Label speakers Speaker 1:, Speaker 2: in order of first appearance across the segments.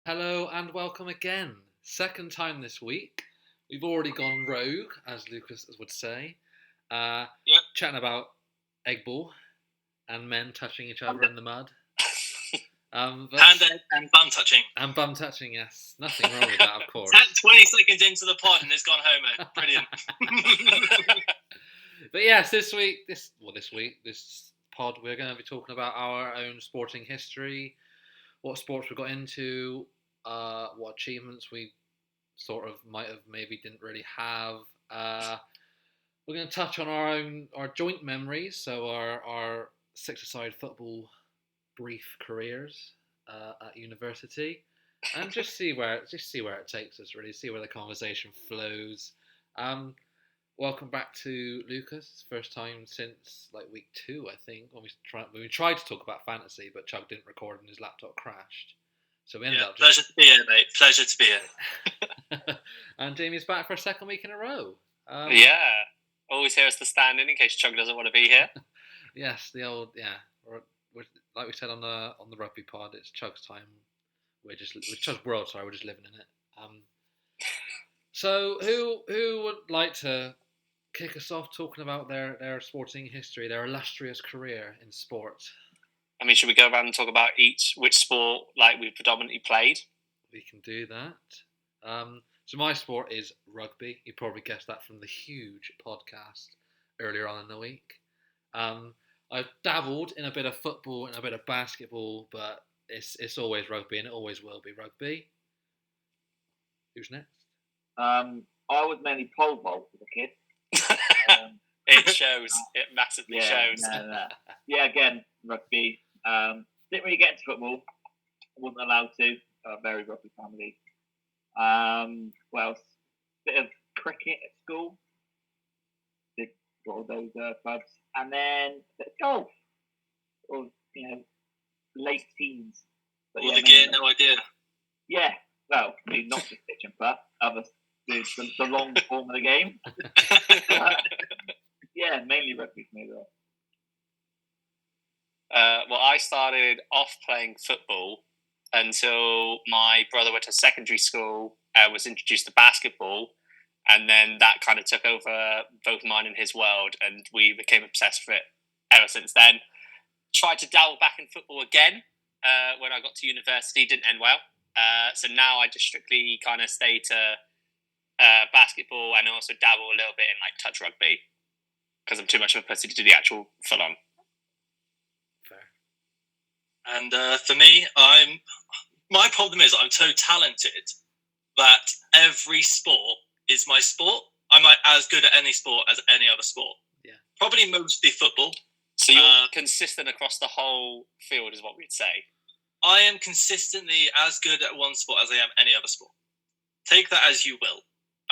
Speaker 1: Hello and welcome again. Second time this week. We've already gone rogue, as Lucas would say, uh,
Speaker 2: Yep.
Speaker 1: chatting about egg ball and men touching each other in the mud.
Speaker 2: Hand and bum touching.
Speaker 1: And bum touching, yes. Nothing wrong with that, of course.
Speaker 2: 20 seconds into the pod and it's gone homo. Brilliant.
Speaker 1: But yes, this pod, we're going to be talking about our own sporting history, what sports we got into, what achievements we sort of maybe didn't really have. We're going to touch on our joint memories, so our six-a-side football brief careers at university, and just see where it takes us. Really, see where the conversation flows. Welcome back to Lucas. First time since like week 2, I think, when we tried to talk about fantasy, but Chug didn't record and his laptop crashed. So we ended up.
Speaker 2: Pleasure to be here, mate. Pleasure to be here.
Speaker 1: And Jamie's back for a second week in a row.
Speaker 3: Always here as the stand-in in case Chug doesn't want to be here.
Speaker 1: Yes, the old We're, like we said on the rugby pod, it's Chug's time. It's Chug's world. Sorry, we're just living in it. So who would like to kick us off talking about their sporting history, their illustrious career in sport?
Speaker 3: I mean, should we go around and talk about which sport we predominantly played?
Speaker 1: We can do that. So my sport is rugby. You probably guessed that from the huge podcast earlier on in the week. I've dabbled in a bit of football and a bit of basketball, but it's always rugby and it always will be rugby. Who's next?
Speaker 4: I was mainly pole vault as a kid.
Speaker 3: It shows. It massively shows.
Speaker 4: Yeah, again, rugby. Didn't really get into football. I wasn't allowed to. Very rugby family. What else? Bit of cricket at school. Did all those clubs. And then a bit of golf. Or, late teens.
Speaker 2: But all the gear, no idea.
Speaker 4: Yeah. Well, I mean, not just pitch and putt. Other the long form of the game. Yeah, mainly rugby for me though.
Speaker 3: Well, I started off playing football until my brother went to secondary school, was introduced to basketball, and then that kind of took over both mine and his world, and we became obsessed with it ever since then. Tried to dabble back in football again when I got to university, didn't end well. So now I just strictly kind of stay to basketball and also dabble a little bit in touch rugby because I'm too much of a pussy to do the actual full on.
Speaker 1: Fair.
Speaker 2: And for me, my problem is I'm so talented that every sport is my sport. I'm as good at any sport as any other sport.
Speaker 1: Yeah.
Speaker 2: Probably mostly football.
Speaker 3: So you're consistent across the whole field, is what we'd say.
Speaker 2: I am consistently as good at one sport as I am any other sport. Take that as you will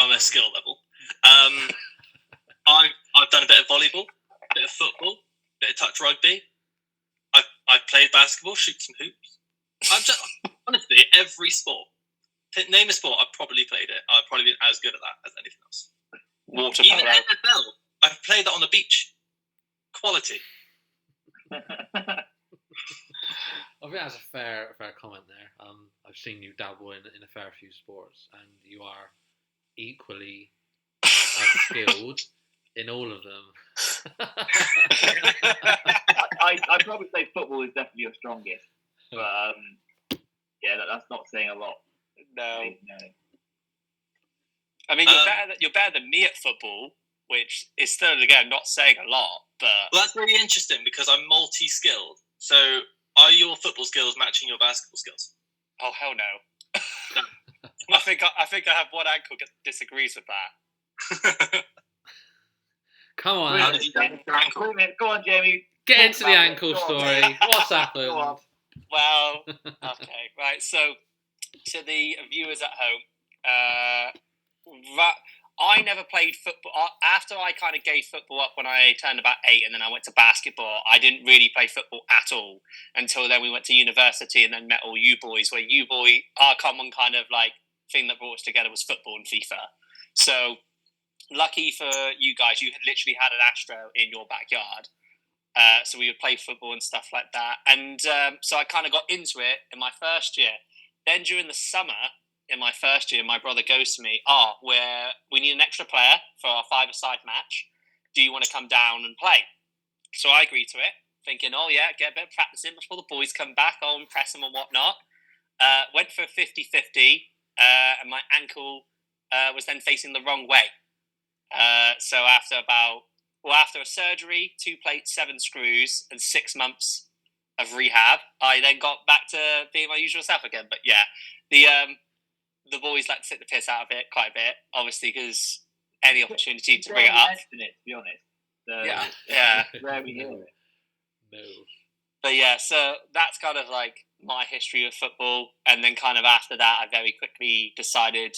Speaker 2: on a skill level. I've done a bit of volleyball, a bit of football, a bit of touch rugby. I've played basketball, shoot some hoops. I've done, honestly, every sport. Name a sport, I've probably played it. I've probably been as good at that as anything else.
Speaker 3: Water
Speaker 2: Even
Speaker 3: polo.
Speaker 2: NFL, I've played that on the beach. Quality.
Speaker 1: I think that's a fair comment there. I've seen you dabble in a fair few sports, and you are equally as skilled in all of them.
Speaker 4: I'd probably say football is definitely your strongest, but that's not saying a lot.
Speaker 3: No. I mean, you're better than me at football, which is still again not saying a lot. But
Speaker 2: well, that's really interesting because I'm multi-skilled. So, are your football skills matching your basketball skills?
Speaker 3: Oh hell no! I think I have one ankle that disagrees with that.
Speaker 1: Come on,
Speaker 4: go on, Jamie.
Speaker 1: Get into the ankle story. What's happened?
Speaker 3: Well, okay, right. So to the viewers at home, I never played football. After I kind of gave football up when I turned about 8 and then I went to basketball, I didn't really play football at all until then we went to university and then met all you boys, where you boy, our common kind of thing that brought us together was football and FIFA. So lucky for you guys, you had literally had an Astro in your backyard. So we would play football and stuff like that. And so I kind of got into it in my first year. then during the summer, in my first year, my brother goes to me, we need an extra player for our 5-a-side match. Do you want to come down and play? So I agree to it, thinking, get a bit of practice in before the boys come back, I'll impress them and whatnot. Went for a 50-50, and my ankle was then facing the wrong way. So after a surgery, 2 plates, 7 screws, and 6 months of rehab, I then got back to being my usual self again. But yeah, the boys like to take the piss out of it quite a bit, obviously, because any opportunity to bring it up.
Speaker 4: To be honest. So
Speaker 3: Yeah.
Speaker 4: Rare we hear it.
Speaker 1: No.
Speaker 3: But yeah, so that's kind of like my history of football. And then kind of after that, I very quickly decided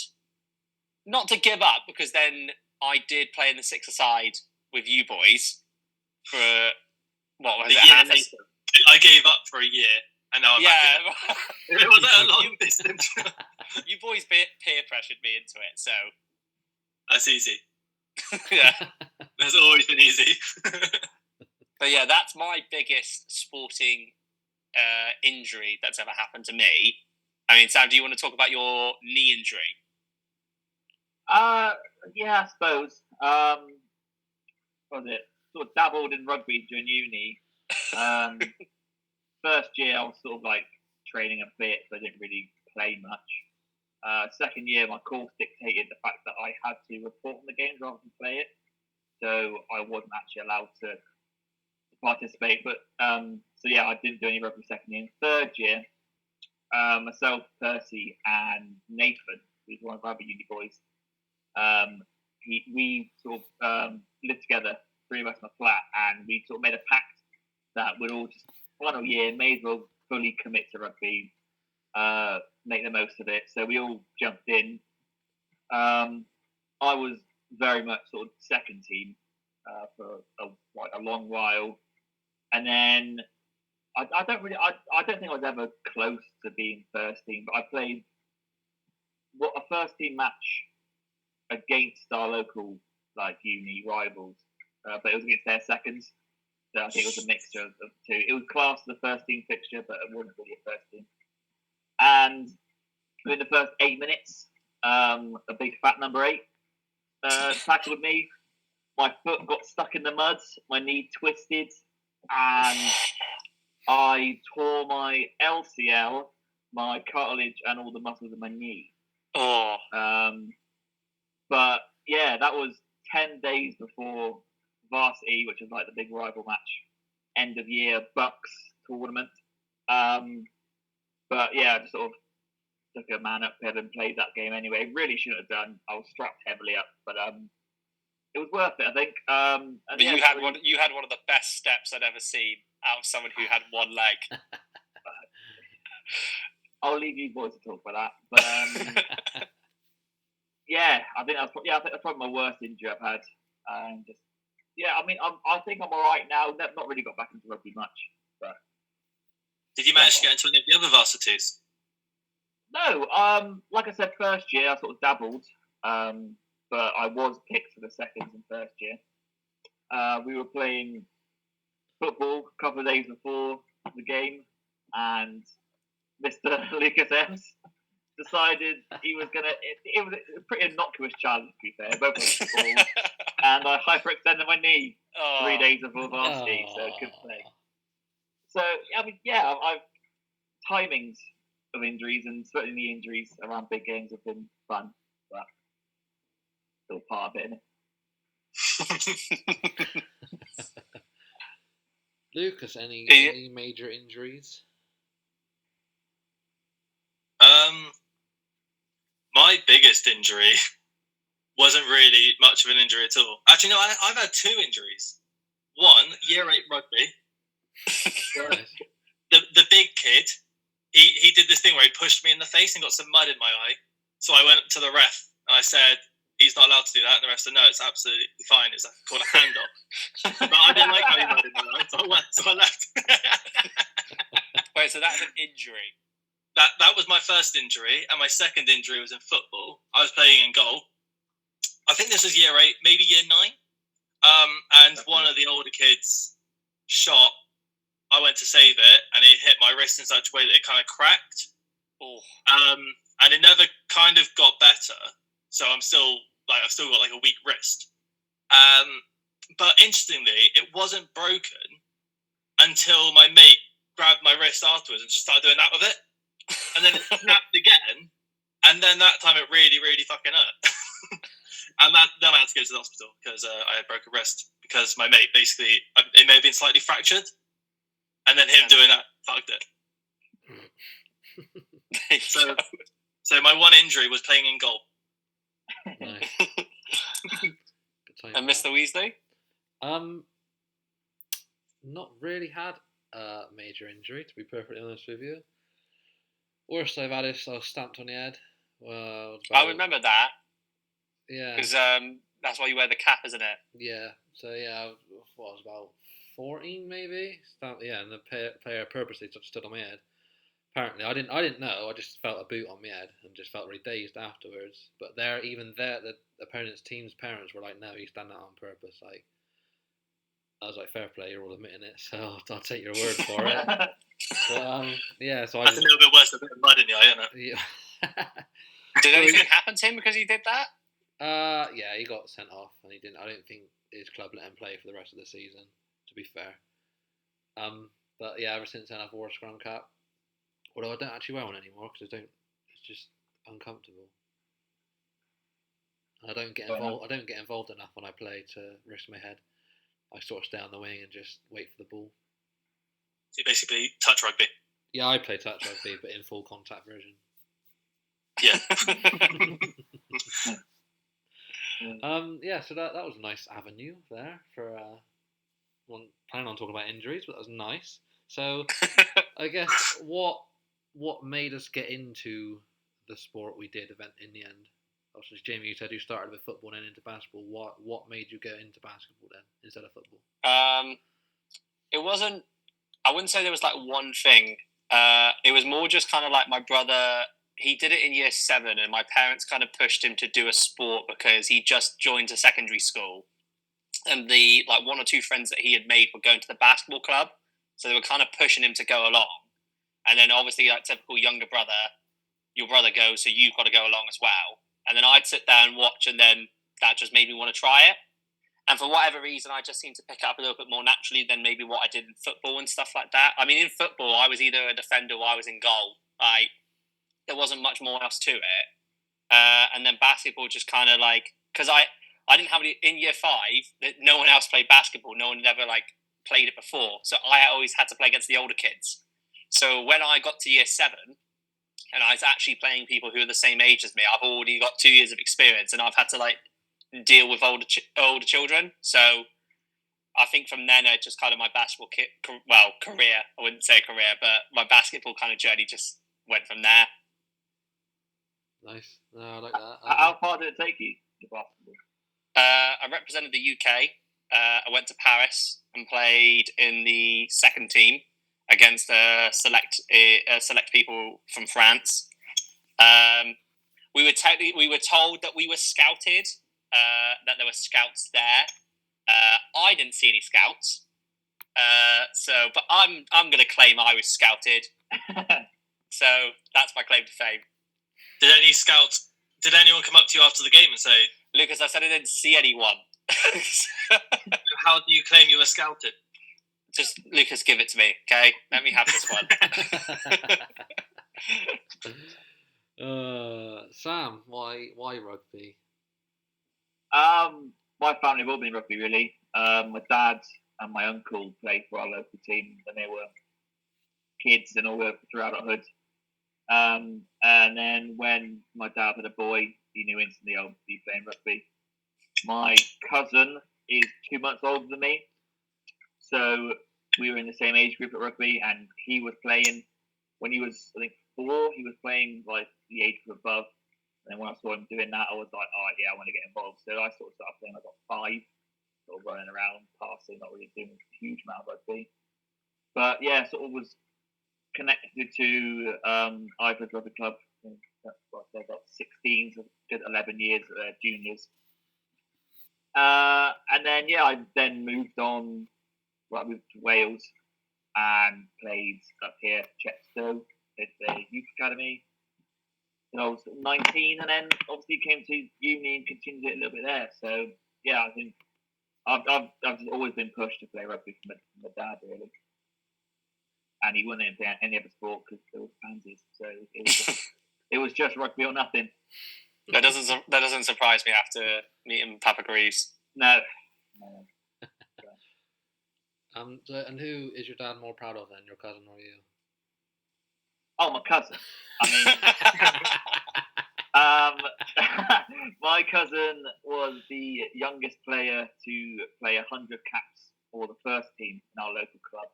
Speaker 3: not to give up, because then I did play in the 6-a-side with you boys for, what was it?
Speaker 2: Year later. I gave up for a year, and now I'm back in it. It wasn't a long distance.
Speaker 3: You boys peer pressured me into it, so.
Speaker 2: That's easy.
Speaker 3: Yeah.
Speaker 2: That's always been easy.
Speaker 3: But yeah, that's my biggest sporting injury that's ever happened to me. I mean, Sam, do you want to talk about your knee injury?
Speaker 4: Yeah, I suppose. What was it? Sort of dabbled in rugby during uni. First year, I was sort of like training a bit, but I didn't really play much. Second year, my course dictated the fact that I had to report on the games rather than play it, so I wasn't actually allowed to participate. But so yeah, I didn't do any rugby second year. Third year, myself, Percy, and Nathan, who's one of our other uni boys, we sort of lived together, 3 of us in a flat, and we sort of made a pact that we'd all just final year may as well fully commit to rugby, make the most of it. So we all jumped in. I was very much sort of second team for a long while, and then I don't think I was ever close to being first team, but I played a first team match against our local uni rivals, but it was against their seconds. So I think it was a mixture of 2. It was classed as a first team fixture, but it wasn't really a first team. And in the first 8 minutes, a big fat number 8 tackled me. My foot got stuck in the mud, my knee twisted, and I tore my LCL, my cartilage, and all the muscles in my knee.
Speaker 3: Oh.
Speaker 4: But yeah, that was 10 days before varsity, which is like the big rival match, end of year Bucks tournament. But yeah, I just sort of took a man up head and played that game anyway. Really shouldn't have done. I was strapped heavily up, but it was worth it, I think.
Speaker 3: But yeah, you had one of the best steps I'd ever seen out of someone who had one leg.
Speaker 4: I'll leave you boys to talk about that. But yeah, I think that's probably my worst injury I've had. I mean, I think I'm all right now. Not really got back into rugby much. But
Speaker 2: did you manage to get into any of the other varsities?
Speaker 4: No. Like I said, first year I sort of dabbled, but I was picked for the seconds in first year. We were playing football a couple of days before the game, and Mr. Lucas Ems decided he was going to... It was a pretty innocuous challenge, to be fair. Both of us ball, and I hyperextended my knee 3 days before varsity, so I couldn't play. So, I mean, yeah, I've timings of injuries, and certainly the injuries around big games have been fun, but still part of it, isn't it?
Speaker 1: Lucas, any major injuries?
Speaker 2: My biggest injury wasn't really much of an injury at all. Actually, no, I've had 2 injuries. One, year 8 rugby. The big kid, he did this thing where he pushed me in the face and got some mud in my eye. So I went to the ref and I said, he's not allowed to do that. And the ref said, no, it's absolutely fine. It's called a handoff. But I didn't like how he mud in my eye, so I left.
Speaker 3: Wait, so that's an injury?
Speaker 2: That was my first injury, and my second injury was in football. I was playing in goal. I think this was year 8, maybe year 9. And one of the older kids shot. I went to save it, and it hit my wrist in such a way that it kind of cracked.
Speaker 3: Oh.
Speaker 2: And it never kind of got better. So I've still got like a weak wrist. But interestingly, it wasn't broken until my mate grabbed my wrist afterwards and just started doing that with it. And then it snapped again. And then that time it really, really fucking hurt. And then I had to go to the hospital because I had broke a wrist. Because my mate basically, it may have been slightly fractured. And then him doing that fucked it. So my one injury was playing in goal.
Speaker 1: Nice.
Speaker 3: And Mr. Weasley?
Speaker 1: Not really had a major injury, to be perfectly honest with you. Worst I've had is I was stamped on the head. Well,
Speaker 3: I remember that.
Speaker 1: Yeah.
Speaker 3: Because that's why you wear the cap, isn't it?
Speaker 1: Yeah. So yeah, I was about 14 maybe. And the player purposely stood on my head. Apparently, I didn't know. I just felt a boot on my head and just felt really dazed afterwards. But the opponent's team's parents were like, "No, he's done that on purpose." Like, I was like, "Fair play, you're all admitting it, so I'll take your word for it." But yeah, so
Speaker 2: that's a little bit worse than a bit of mud in the eye, isn't it?
Speaker 1: Yeah.
Speaker 3: Did anything happen to him because he did that?
Speaker 1: Yeah, he got sent off, and he didn't. I don't think his club let him play for the rest of the season. To be fair, but yeah, ever since then I've wore a scrum cap. Although I don't actually wear one anymore because it's just uncomfortable. I don't get involved. I don't get involved enough when I play to risk my head. I sort of stay on the wing and just wait for the ball.
Speaker 2: So you basically touch rugby.
Speaker 1: Yeah, I play touch rugby, but in full contact version.
Speaker 2: Yeah.
Speaker 1: Yeah. So that was a nice avenue there for planning on talking about injuries, but that was nice. So I guess what made us get into the sport we did event in the end? Obviously, Jamie, you said you started with football and then into basketball. What made you go into basketball then instead of football?
Speaker 3: It wasn't. I wouldn't say there was like one thing. It was more just kind of like my brother. He did it in year 7, and my parents kind of pushed him to do a sport because he just joined a secondary school, and the like 1 or 2 friends that he had made were going to the basketball club, so they were kind of pushing him to go along. And then obviously, like typical younger brother, your brother goes, so you've got to go along as well. And then I'd sit there and watch, and then that just made me want to try it. And for whatever reason, I just seemed to pick it up a little bit more naturally than maybe what I did in football and stuff like that. I mean, in football, I was either a defender or I was in goal. There wasn't much more else to it. And then basketball just kind of like, because I didn't have any, in year 5, that no one else played basketball. No one had ever like played it before. So I always had to play against the older kids. So when I got to year 7, and I was actually playing people who are the same age as me, I've already got 2 years of experience, and I've had to like deal with older children. So I think from then, it just kind of my basketball career. I wouldn't say career, but my basketball kind of journey just went from there.
Speaker 1: Nice. No, I like that.
Speaker 4: How far did it take you to basketball?
Speaker 3: I represented the UK. I went to Paris and played in the second team against select people from France. We were told that we were scouted, that there were scouts there. I didn't see any scouts, but I'm going to claim I was scouted. So that's my claim to fame.
Speaker 2: Did anyone come up to you after the game and say,
Speaker 3: Lucas, I said I didn't see anyone.
Speaker 2: How do you claim you were scouted?
Speaker 3: Just, Lucas, give it to me, okay? Let me have this
Speaker 1: one. Sam, why rugby?
Speaker 4: My family have all been rugby, really. My dad and my uncle played for our local team when they were kids and all over throughout our hood. And then when my dad had a boy, he knew instantly I would be playing rugby. My cousin is 2 months older than me, so we were in the same age group at rugby, and he was playing when he was, I think, 4. He was playing like the age group above. And then when I saw him doing that, I was like, "Oh yeah, I want to get involved." So I sort of started playing. I got 5, sort of running around, passing, not really doing a huge amount of rugby. But yeah, sort of was connected to Ivors Rugby Club. That's what I got 16, so good 11 years at their juniors. And then I then moved on. Well, I moved to Wales and played up here, Chepstow, at the youth academy. I was 19, and then obviously came to uni and continued it a little bit there. So yeah, I think I've just always been pushed to play rugby from my dad, really. And he wouldn't play any other sport because there was pansies. So it was just rugby or nothing.
Speaker 3: That doesn't surprise me after meeting Papa Greaves.
Speaker 4: No.
Speaker 1: And who is your dad more proud of then, your cousin or you?
Speaker 4: Oh, my cousin. My cousin was the youngest player to play 100 caps for the first team in our local club.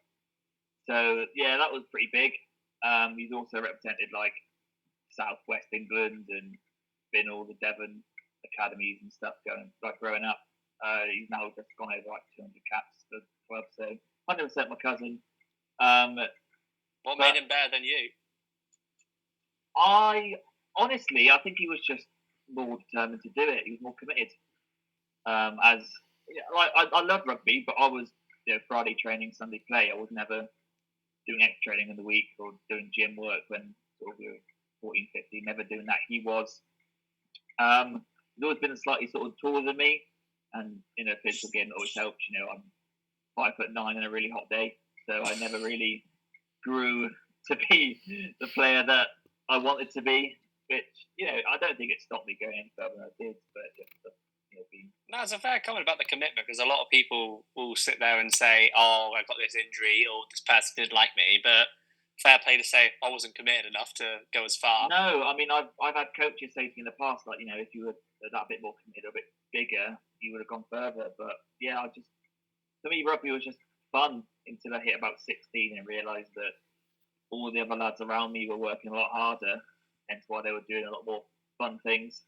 Speaker 4: So yeah, that was pretty big. He's also represented like Southwest England and been all the Devon academies and stuff growing up. He's now just gone over like 200 caps for the club. So 100% my cousin.
Speaker 3: What made him better than you?
Speaker 4: I think he was just more determined to do it. He was more committed. I love rugby, but I was Friday training, Sunday play. I was never doing extra training in the week or doing gym work when sort of we were 14, 15. Never doing that. He was. He's always been slightly sort of taller than me, and physical game always helps. I'm 5'9" on a really hot day, so I never really grew to be the player that I wanted to be. Which I don't think it stopped me going any further than I did, but just being.
Speaker 3: No, it's a fair comment about the commitment, because a lot of people will sit there and say, "Oh, I got this injury," or "This person didn't like me," but fair play to say I wasn't committed enough to go as far.
Speaker 4: No, I mean I've had coaches say to me in the past, like if you were that bit more committed, a bit bigger, you would have gone further. But yeah, for me rugby was just fun until I hit about 16 and realised that all the other lads around me were working a lot harder, hence why they were doing a lot more fun things.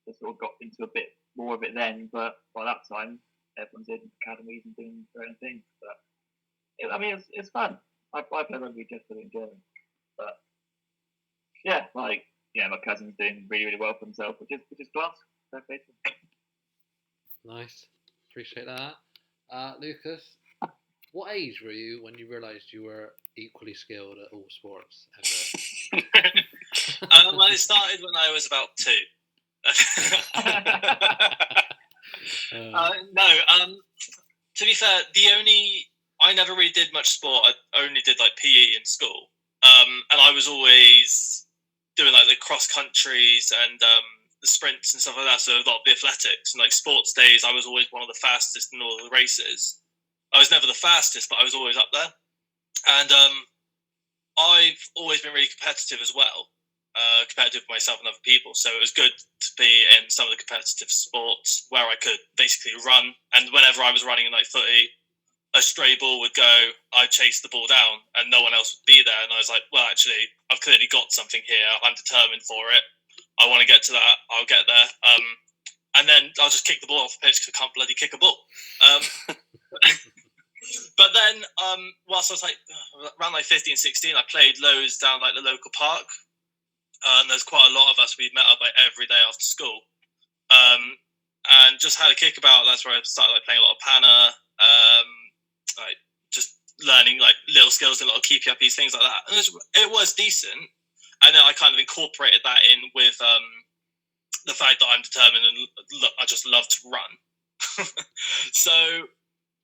Speaker 4: I sort of got into a bit more of it then, but by that time everyone's in academies and doing their own things. But it's fun. I play rugby just for the enjoyment. But yeah, my cousin's doing really, really well for himself, which is class.
Speaker 1: Nice, appreciate that. Lucas, what age were you when you realised you were equally skilled at all sports ever?
Speaker 2: Well, it started when I was about 2. To be fair, I never really did much sport. I only did like PE in school, and I was always doing like the cross countries and the sprints and stuff like that. So a lot of the athletics and like sports days, I was always one of the fastest in all the races. I was never the fastest, but I was always up there. And I've always been really competitive as well. Competitive with myself and other people, so it was good to be in some of the competitive sports where I could basically run, and whenever I was running in like footy, a stray ball would go, I'd chase the ball down and no one else would be there, and I was like, well actually I've clearly got something here, I'm determined for it, I want to get to that, I'll get there, and then I'll just kick the ball off the pitch because I can't bloody kick a ball. But then whilst I was like around like 15, 16, I played loads down like the local park. And there's quite a lot of us. We'd met up like every day after school, and just had a kick about. That's where I started like playing a lot of Pana, like just learning like little skills and little keepy uppies, things like that. And it was decent, and then I kind of incorporated that in with the fact that I'm determined and I just love to run. So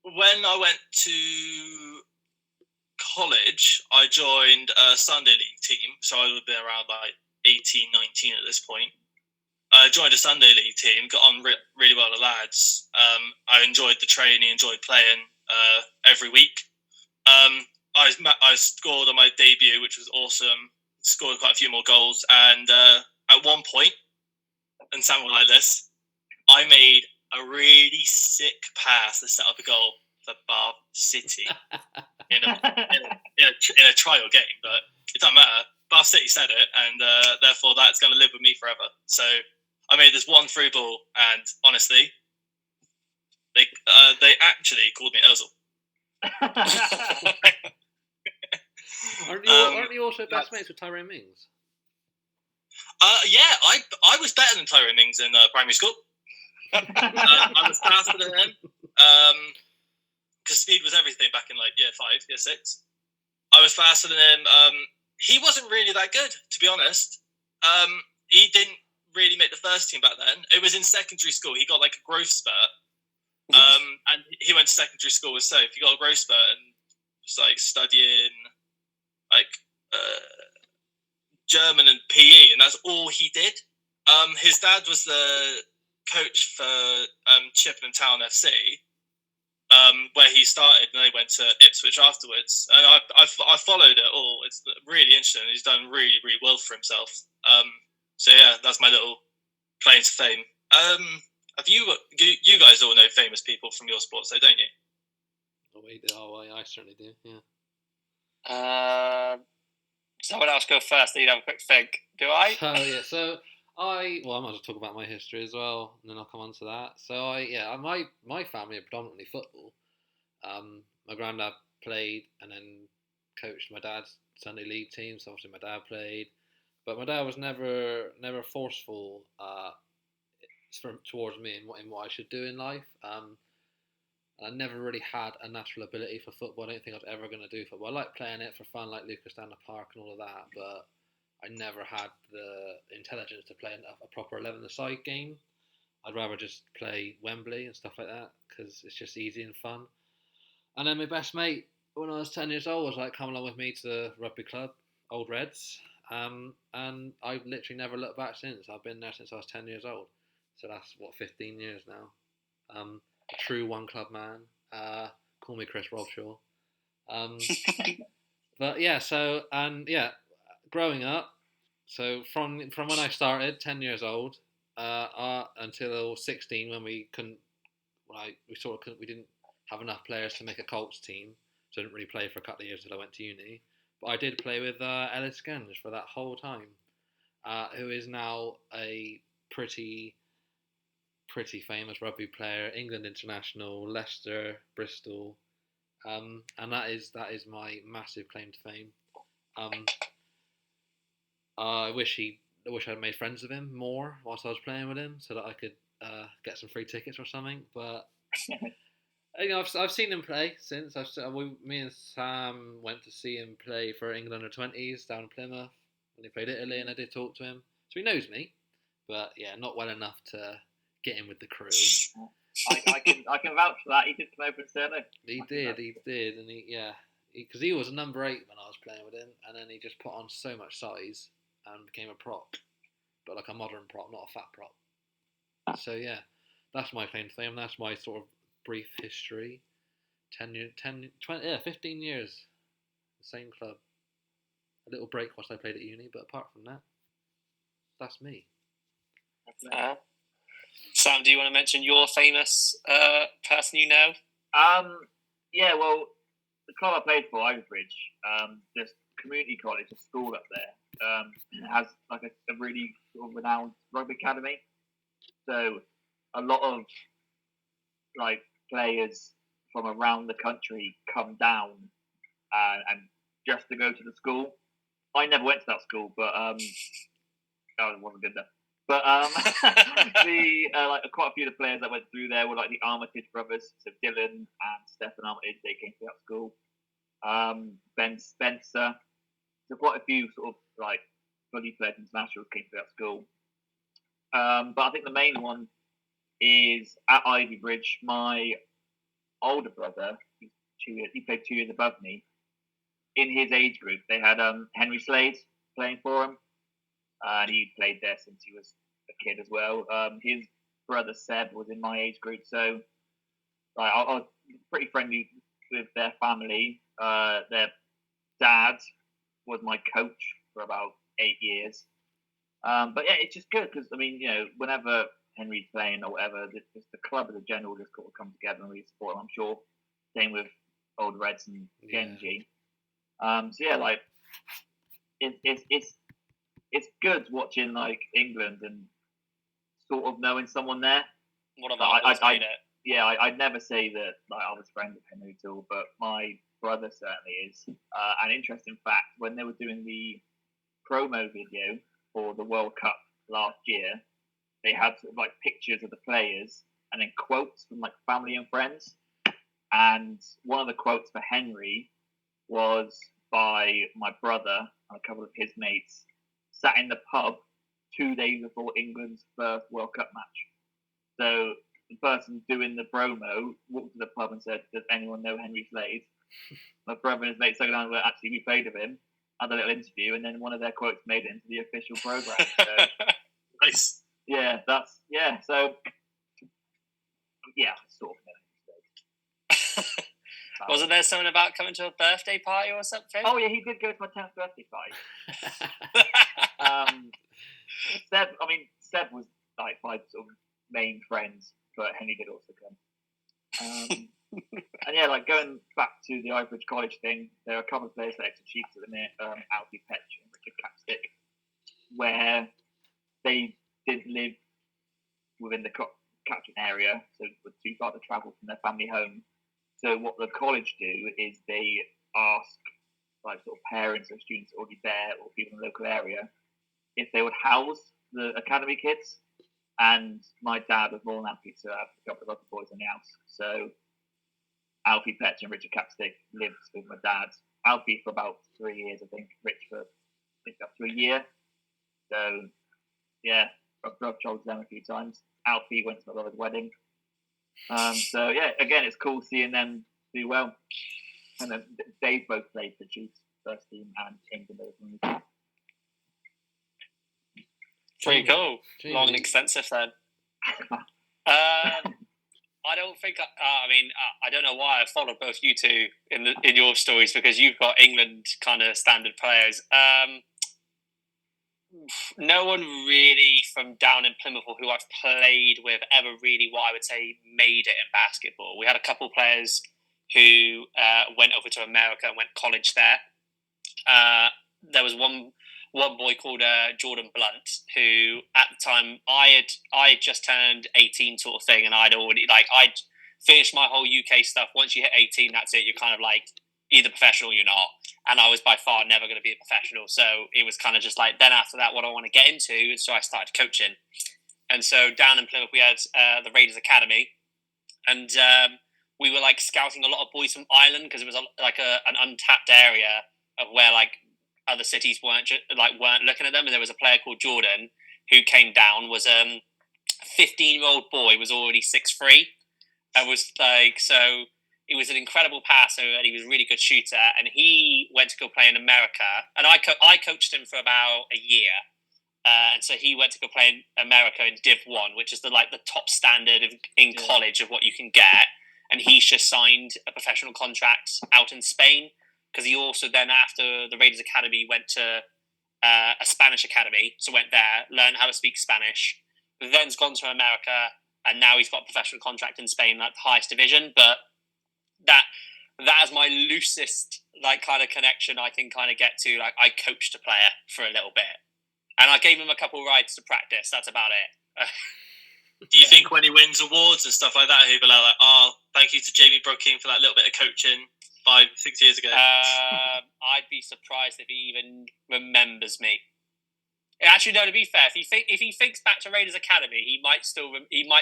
Speaker 2: when I went to college, I joined a Sunday league team. So I would have been around like 18, 19 at this point. I joined a Sunday league team, got on really well with the lads. I enjoyed the training, enjoyed playing every week. I scored on my debut, which was awesome. Scored quite a few more goals. And at one point, and Sam will like this, I made a really sick pass to set up a goal for Bath City in a trial game, but it doesn't matter. Bath City said it, and therefore that's going to live with me forever. So I made this one through ball, and honestly, they actually called me Ozil.
Speaker 1: Aren't you also best mates with Tyrone Mings?
Speaker 2: Yeah, I was better than Tyrone Mings in primary school. I was faster than him. Because speed was everything back in like year 5, year 6. I was faster than him. He wasn't really that good, to be honest. he didn't really make the first team back then. It was in secondary school. He got like a growth spurt. And he went to secondary school with Soph. He got a growth spurt and was like studying like German and PE, and that's all he did. His dad was the coach for Chippenham Town FC, where he started, and they went to Ipswich afterwards. And I followed it all. It's really interesting. He's done really, really well for himself. So yeah, that's my little claim to fame. Have you guys all know famous people from your sports, though, don't you?
Speaker 1: I certainly do. Yeah.
Speaker 3: Someone else go first. Then you have a quick think. Do I?
Speaker 1: Yeah. So I might as well talk about my history as well, and then I'll come on to that. So my family are predominantly football. My granddad played and then coached my dad's Sunday league team. So obviously my dad played, but my dad was never forceful towards me in what I should do in life. I never really had a natural ability for football. I don't think I was ever going to do football. I like playing it for fun, like Lucas down the park and all of that, but I never had the intelligence to play a proper 11-a-side game. I'd rather just play Wembley and stuff like that because it's just easy and fun. And then my best mate, when I was 10 years old, was like, come along with me to the rugby club, Old Reds. And I've literally never looked back since. I've been there since I was 10 years old. So that's, 15 years now. A true one club man. Call me Chris Robshaw. But yeah, growing up, so from when I started, 10 years old, until 16, when we didn't have enough players to make a Colts team, so I didn't really play for a couple of years until I went to uni. But I did play with Ellis Genge for that whole time, who is now a pretty famous rugby player, England international, Leicester, Bristol, and that is my massive claim to fame. I wish I'd made friends with him more whilst I was playing with him, so that I could get some free tickets or something. But I've seen him play since. Me and Sam went to see him play for England under-20s down in Plymouth when he played Italy, and I did talk to him, so he knows me. But yeah, not well enough to get in with the crew.
Speaker 4: I can vouch for that. He did come over and say hello.
Speaker 1: He did, and because he was a number 8 when I was playing with him, and then he just put on so much size and became a prop, but like a modern prop, not a fat prop. So yeah, that's my claim to fame. That's my sort of brief history. 15 years, the same club. A little break whilst I played at uni, but apart from that, that's me.
Speaker 3: Sam, do you want to mention your famous person you know?
Speaker 4: Yeah, well, the club I played for, Ivybridge, this community college, a school up there, has like a really sort of renowned rugby academy. So a lot of like players from around the country come down and just to go to the school. I never went to that school, but it wasn't good there. But quite a few of the players that went through there were like the Armitage brothers, so Dylan and Stefan Armitage. They came to that school. Ben Spencer. So quite a few sort of like fully fledged internationals came to that school. But I think the main one is at Ivybridge. My older brother, he played 2 years above me. In his age group, they had Henry Slade playing for him. And he played there since he was a kid as well. His brother Seb was in my age group, so I was pretty friendly with their family. Their dad was my coach for about 8 years. But yeah, it's just good because, I mean, whenever Henry's playing or whatever, the club as a general just sort of come together and really support him, I'm sure. Same with Old Reds and Genji. So yeah, like, it's good watching like England and sort of knowing someone there.
Speaker 3: One of our made it.
Speaker 4: Yeah, I'd never say that like I was friends with Henry at all, but my brother certainly is. An interesting fact: when they were doing the promo video for the World Cup last year, they had sort of like pictures of the players and then quotes from like family and friends. And one of the quotes for Henry was by my brother and a couple of his mates. Sat in the pub 2 days before England's first World Cup match. So the person doing the promo walked to the pub and said, "Does anyone know Henry Slade?" My brother and his mate stuck down and actually we played with him, had a little interview, and then one of their quotes made it into the official program. So,
Speaker 2: Nice.
Speaker 4: yeah, that's So yeah, sort of.
Speaker 3: Wasn't there something about coming to a birthday party or something?
Speaker 4: Oh yeah, he did go to my 10th birthday party. Seb was like my sort of main friends, but Henry did also come. And yeah, like going back to the Ivybridge College thing, there are a couple of players that extra Chiefs at the minute, Alfie Petch and Richard Capstick, where they didn't live within the catchment area, so it was too far to travel from their family home. So what the college do is they ask like sort of parents of students already there or people in the local area if they would house the academy kids. And my dad was more than happy to have a couple of other boys in the house. So Alfie Petch and Richard Capstick lived with my dad. Alfie for about 3 years, I think. Rich for up to a year. So yeah, I've told them a few times. Alfie went to my brother's wedding. So yeah, again, it's cool seeing them do well. And then they both played for Chiefs first team and England.
Speaker 3: Pretty cool.
Speaker 1: Jeez.
Speaker 3: Long and extensive then. I don't think. I don't know why I followed both you two in your stories, because you've got England kind of standard players. No one really from down in Plymouth or who I've played with ever really, what I would say, made it in basketball. We had a couple players who went over to America and went to college there. There was one boy called Jordan Blunt, who at the time I had just turned 18 sort of thing, and I'd finished my whole UK stuff. Once you hit 18, that's it. You're kind of like either professional or you're not. And I was by far never going to be a professional. So it was kind of just like, then after that, what I want to get into. And so I started coaching. And so down in Plymouth, we had the Raiders Academy. And we were like scouting a lot of boys from Ireland, because it was an untapped area of where like other cities weren't looking at them. And there was a player called Jordan who came down, was 15-year-old boy, was already 6'3", and was like, so he was an incredible passer and he was a really good shooter. And he went to go play in America, and I coached him for about a year. And so he went to go play in America in Div 1, which is the top standard in college of what you can get. And he's just signed a professional contract out in Spain, because he also then, after the Raiders Academy, went to a Spanish academy. So went there, learned how to speak Spanish, then's gone to America, and now he's got a professional contract in Spain, like the highest division. But that is my loosest kind of connection I can kind of get to. Like, I coached a player for a little bit, and I gave him a couple rides to practice. That's about it.
Speaker 2: Do you think when he wins awards and stuff like that, he'll be like, "Oh, thank you to Jamie Brooking for that little bit of coaching 5-6 years ago"?
Speaker 3: I'd be surprised if he even remembers me. Actually, no. To be fair, if he thinks back to Raiders Academy, he might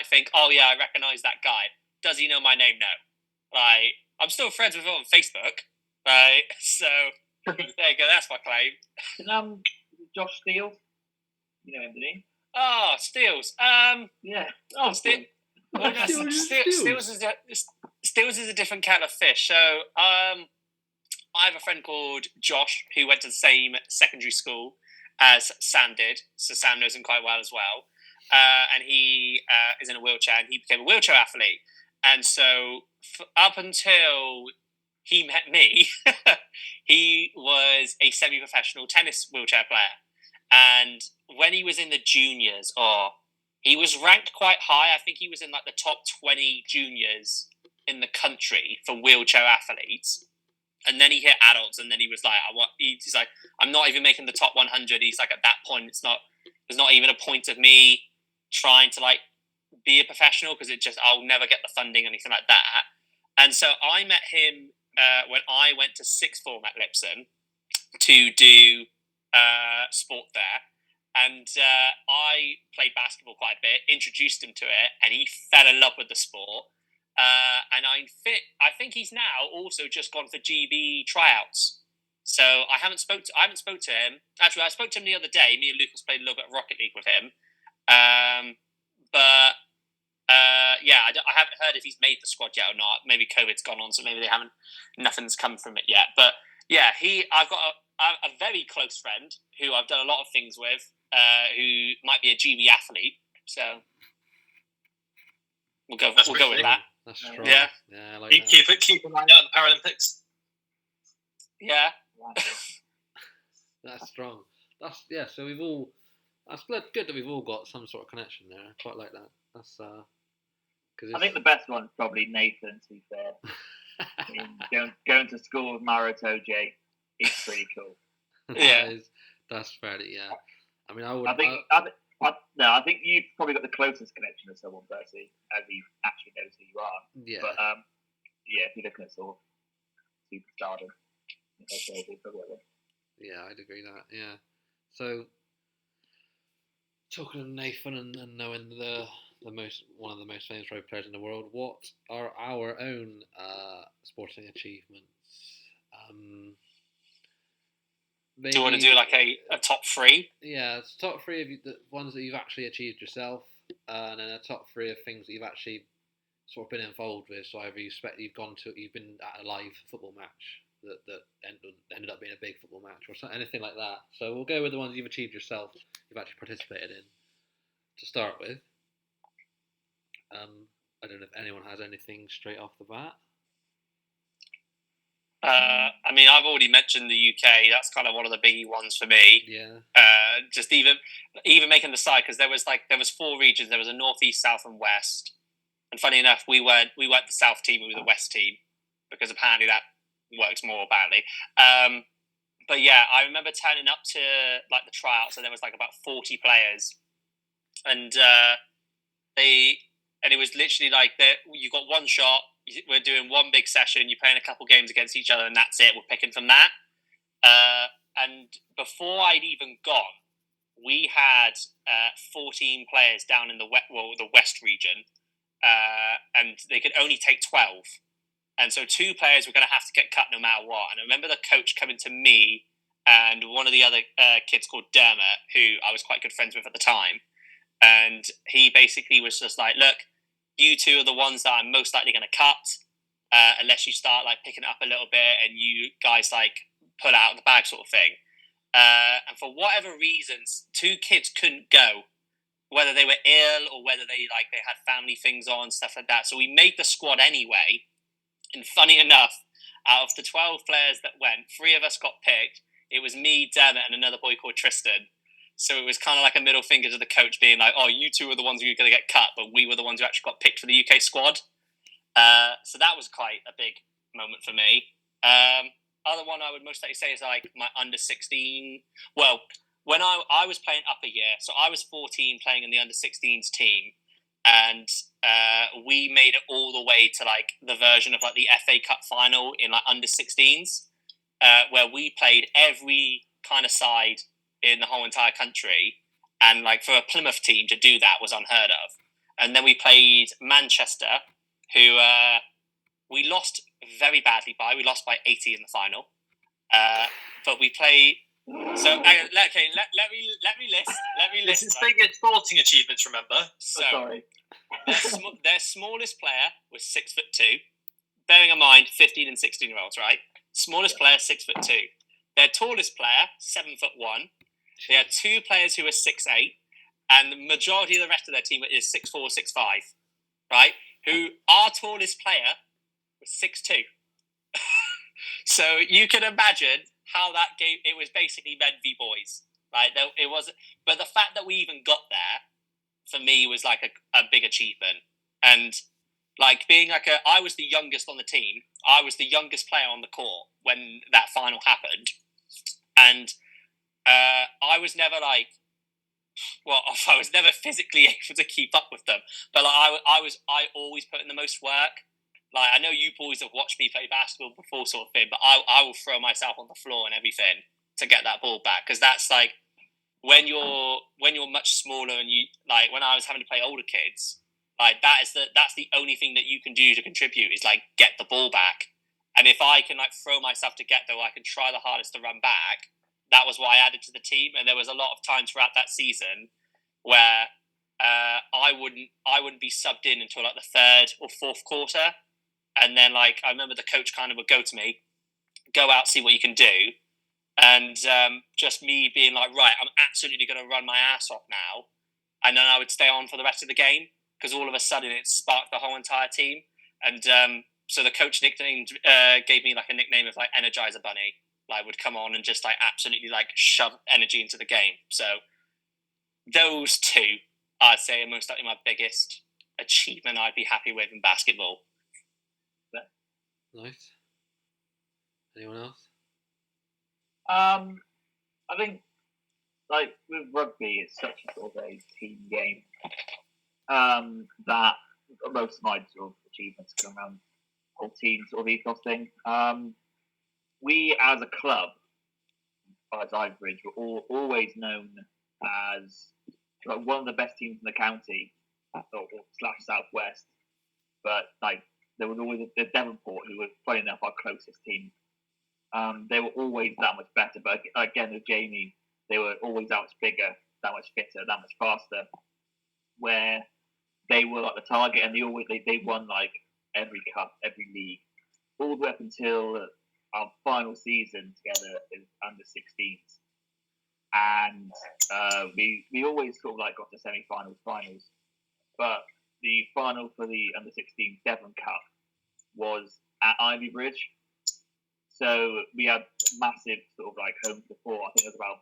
Speaker 3: think, "Oh yeah, I recognise that guy." Does he know my name? No. Like, I'm still friends with him on Facebook. Right, so there you go. That's my claim.
Speaker 4: Josh Steele, you know him, didn't he?
Speaker 3: Oh, Steels.
Speaker 4: Yeah.
Speaker 3: Oh, Steels. Steels is a different kettle of fish. So, I have a friend called Josh who went to the same secondary school as Sam did. So Sam knows him quite well as well. And he is in a wheelchair, and he became a wheelchair athlete. And so up until he met me, he was a semi-professional tennis wheelchair player. And when he was in the juniors, he was ranked quite high. I think he was in like the top 20 juniors in the country for wheelchair athletes. And then he hit adults, and then he was like, he's like, I'm not even making the top 100. He's like, at that point, there's not even a point of me trying to like be a professional, because I'll never get the funding or anything like that. And so I met him when I went to sixth form at Lipson to do sport there. And I played basketball quite a bit, introduced him to it, and he fell in love with the sport. And I think he's now also just gone for GB tryouts. So I haven't spoke to him. Actually, I spoke to him the other day. Me and Lucas played a little bit of Rocket League with him. But yeah, I haven't heard if he's made the squad yet or not. Maybe COVID's gone on, so maybe they haven't. Nothing's come from it yet. But yeah, I've got a very close friend who I've done a lot of things with, who might be a GB athlete. So we'll go with that.
Speaker 1: That's strong.
Speaker 3: Yeah,
Speaker 1: I like that.
Speaker 2: Keep an eye out at the Paralympics.
Speaker 3: Yeah.
Speaker 1: That's strong. So we've all. That's good that we've all got some sort of connection there. I quite like that. That's because
Speaker 4: I think the best one's probably Nathan. To be fair, I mean, going to school with Maro Toje is pretty cool.
Speaker 3: Yeah,
Speaker 1: that's fairly. Yeah, I mean,
Speaker 4: I think you've probably got the closest connection to someone, Percy, as he actually knows who you are.
Speaker 1: Yeah.
Speaker 4: But yeah, if you're looking at sort of superstardom,
Speaker 1: yeah, I'd agree that. Yeah. So talking of Nathan and knowing one of the most famous rugby players in the world, what are our own sporting achievements?
Speaker 3: Do you want to do like a top three?
Speaker 1: Yeah, it's top three of the ones that you've actually achieved yourself, and then a top three of things that you've actually sort of been involved with. So either you've been at a live football match that ended up being a big football match, or anything like that. So we'll go with the ones you've achieved yourself, you've actually participated in, to start with. I don't know if anyone has anything straight off the bat.
Speaker 3: I mean, I've already mentioned the UK. That's kind of one of the biggie ones for me.
Speaker 1: Yeah.
Speaker 3: Just even making the side, because there was 4 regions. There was a north, east, south, and west. And funny enough, we weren't the south team. We were the west team, because apparently that works more badly. But yeah, I remember turning up to like the tryouts, and there was like about 40 players, and it was literally like you got one shot. We're doing one big session. You're playing a couple games against each other, and that's it. We're picking from that. And before I'd even gone, we had 14 players down in the west region, and they could only take 12. And so 2 players were going to have to get cut no matter what. And I remember the coach coming to me and one of the other kids called Dermot, who I was quite good friends with at the time. And he basically was just like, look, you 2 are the ones that I'm most likely going to cut, unless you start like picking it up a little bit and you guys like pull out of the bag sort of thing. And for whatever reasons, 2 kids couldn't go, whether they were ill or whether they had family things on, stuff like that. So we made the squad anyway. And funny enough, out of the 12 players that went, 3 of us got picked. It was me, Dermot, and another boy called Tristan. So it was kind of like a middle finger to the coach, being like, oh, you 2 are the ones who are going to get cut, but we were the ones who actually got picked for the UK squad. So that was quite a big moment for me. Other one I would most likely say is like my under 16. Well, when I was playing up a year, so I was 14 playing in the under 16s team, and we made it all the way to like the version of like the FA Cup final in like under 16s, where we played every kind of side in the whole entire country, and like for a Plymouth team to do that was unheard of. And then we played Manchester, who we lost very badly by. We lost by 80 in the final, but we played. So okay, let me list.
Speaker 2: This is biggest sporting achievements. Remember,
Speaker 3: so
Speaker 4: sorry.
Speaker 3: their smallest player was 6'2", bearing in mind 15 and 16-year-olds, right? Smallest player 6'2". Their tallest player 7'1". They had 2 players who were 6'8", and the majority of the rest of their team is 6'4", 6'5", right? Who our tallest player was 6'2". So you can imagine how that game. It was basically men v boys, right? It was, but the fact that we even got there for me was like a big achievement. And like being like I was the youngest on the team. I was the youngest player on the court when that final happened, and I was never like, well, I was never physically able to keep up with them. But like I always put in the most work. Like I know you boys have watched me play basketball before, sort of thing. But I will throw myself on the floor and everything to get that ball back, because that's like when you're much smaller and you like when I was having to play older kids. Like that's the only thing that you can do to contribute is like get the ball back. And if I can like throw myself to get there, I can try the hardest to run back. That was why I added to the team. And there was a lot of times throughout that season where I wouldn't be subbed in until like the third or fourth quarter. And then like I remember the coach kind of would go to me, go out, see what you can do. And just me being like, right, I'm absolutely going to run my ass off now. And then I would stay on for the rest of the game because all of a sudden it sparked the whole entire team. And so the coach gave me like a nickname of like Energizer Bunny. Like would come on and just like absolutely like shove energy into the game. So those two, I'd say, are most likely my biggest achievement I'd be happy with in basketball.
Speaker 1: Nice. Anyone else?
Speaker 4: I think, like, with rugby, it's such a sort of a team game that most of my sort of achievements come around the whole team sort of ethos thing. We, as a club, as Ivybridge, were always known as like, one of the best teams in the county, or slash southwest. But like, there was always the Devonport, who was, funny enough, our closest team. They were always that much better. But again, with Jamie, they were always that much bigger, that much fitter, that much faster. Where they were like the target, and they won like every cup, every league, all the way up until our final season together in under 16s. And we always sort of like got to semi-finals, finals. But the final for the under 16 Devon Cup was at Ivy Bridge. So we had massive sort of like home support. I think there was about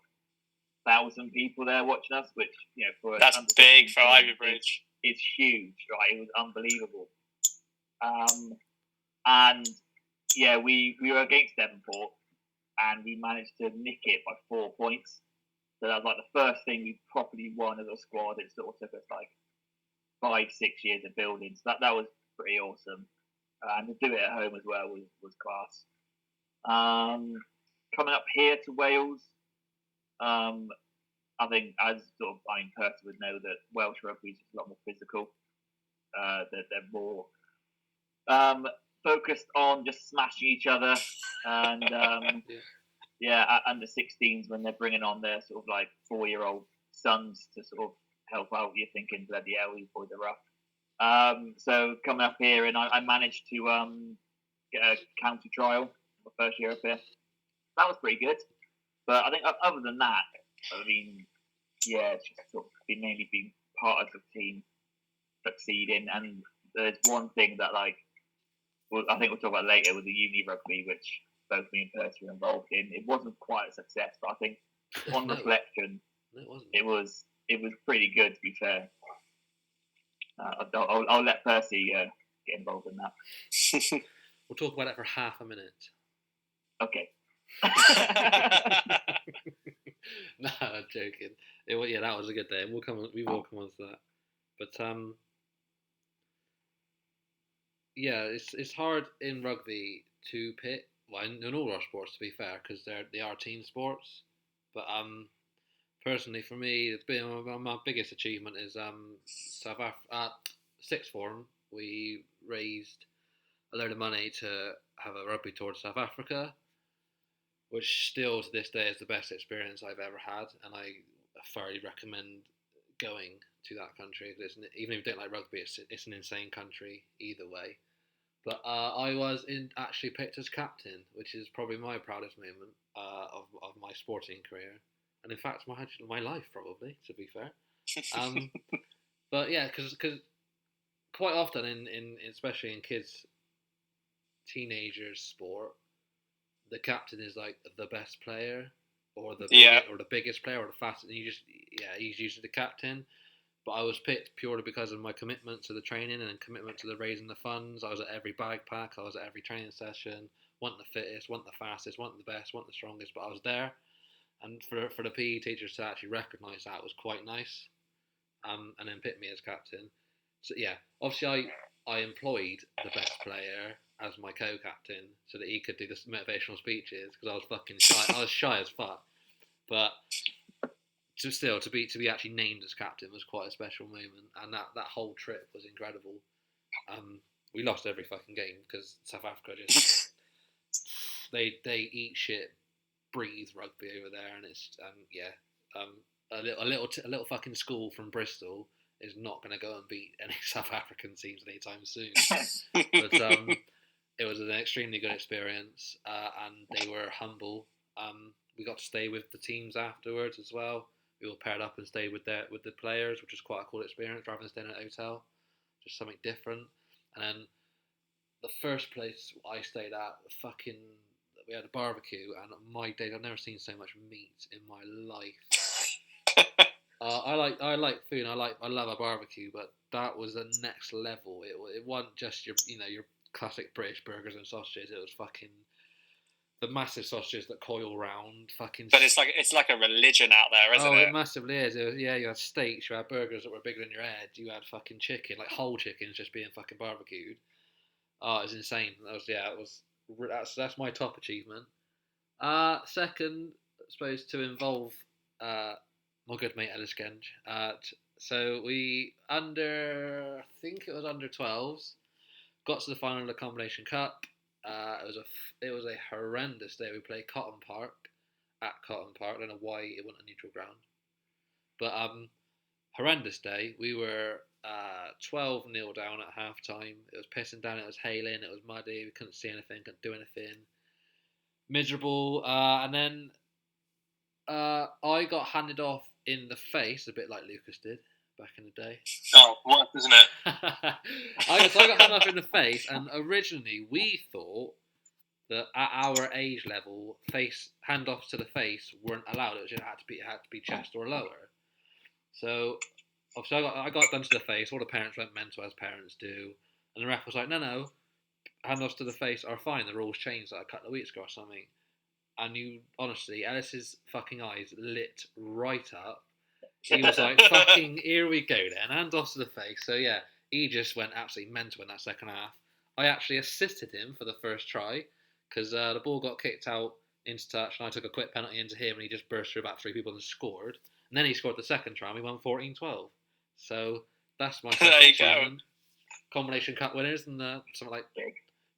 Speaker 4: 1,000 people there watching us, which, you know, for
Speaker 3: that's big for Ivy Bridge.
Speaker 4: It's huge, right? It was unbelievable. And yeah, we were against Devonport, and we managed to nick it by 4 points. So that was like the first thing we properly won as a squad. It sort of took us like 5-6 years of building. So that was pretty awesome. And to do it at home as well was class. Coming up here to Wales, I think, as sort of, I mean, Percy would know that Welsh rugby is a lot more physical. They're more focused on just smashing each other. And under 16s, when they're bringing on their sort of like 4-year-old sons to sort of help out, you're thinking, bloody hell, these boys are rough. So coming up here, and I managed to get a county trial my first year up here. That was pretty good. But I think other than that, I mean, yeah, it's just sort of mainly being part of the team, succeeding. And there's one thing that, like, I think we'll talk about later with the uni rugby, which both me and Percy were involved in. It wasn't quite a success, but I think on reflection, it was pretty good, to be fair. I'll let Percy get involved in that.
Speaker 1: We'll talk about it for half a minute.
Speaker 4: Okay.
Speaker 1: No, I'm joking. That was a good day. We will come on to that. But it's hard in rugby to pit. Well, in all our sports, to be fair, because they are team sports. But personally, for me, it's been my biggest achievement is South Africa. At sixth form, we raised a load of money to have a rugby tour to South Africa, which still to this day is the best experience I've ever had, and I thoroughly recommend going to that country. Even if you don't like rugby, it's an insane country either way. But I was actually picked as captain, which is probably my proudest moment of my sporting career, and in fact my life probably, to be fair. But yeah, because quite often in especially in kids, teenagers sport, the captain is like the best player or the biggest player or the fastest. And he's usually the captain. But I was picked purely because of my commitment to the training and commitment to the raising the funds. I was at every bag pack. I was at every training session. Wasn't the fittest, wasn't the fastest, wasn't the best, wasn't the strongest, but I was there. And for the PE teachers to actually recognise that was quite nice. And then pick me as captain. So yeah, obviously I employed the best player as my co-captain so that he could do the motivational speeches because I was fucking shy. I was shy as fuck. But to be actually named as captain was quite a special moment, and that whole trip was incredible. We lost every fucking game because South Africa just they eat shit, breathe rugby over there, and it's a little fucking school from Bristol is not going to go and beat any South African teams anytime soon. But it was an extremely good experience, and they were humble. We got to stay with the teams afterwards as well. We all paired up and stayed with the players, which was quite a cool experience rather than staying at a hotel. Just something different. And then the first place I stayed at, we had a barbecue, and my days, I've never seen so much meat in my life. I like food. I love a barbecue, but that was the next level. It wasn't just your classic British burgers and sausages. It was fucking the massive sausages that coil round. Fucking.
Speaker 3: But it's like a religion out there, isn't it?
Speaker 1: It massively is. You had steaks, you had burgers that were bigger than your head, you had fucking chicken, like whole chickens just being fucking barbecued. Oh, it was insane. That's my top achievement. Second, I suppose, to involve my good mate Ellis Genge. So we I think it was under 12s, got to the final of the Combination Cup. It was a horrendous day. We played Cotton Park. I don't know why it wasn't a neutral ground, but horrendous day. We were 12-0 down at half time. It was pissing down. It was hailing. It was muddy. We couldn't see anything. Couldn't do anything. Miserable. And then I got handed off in the face, a bit like Lucas did back in the day.
Speaker 2: Oh, what, isn't it?
Speaker 1: I got handed off in the face, and originally we thought that at our age level, handoffs to the face weren't allowed. It had to be chest or lower. So obviously I got done to the face. All the parents went mental, as parents do, and the ref was like, no, handoffs to the face are fine. The rules changed like a couple of weeks ago or something. And honestly, Ellis's fucking eyes lit right up. He was like, fucking, here we go then, handoffs to the face. So yeah, he just went absolutely mental in that second half. I actually assisted him for the first try, because the ball got kicked out into touch, and I took a quick penalty into him, and he just burst through about 3 people and scored. And then he scored the second try, and we won 14-12. So that's my second achievement. Combination Cup winners, and something like,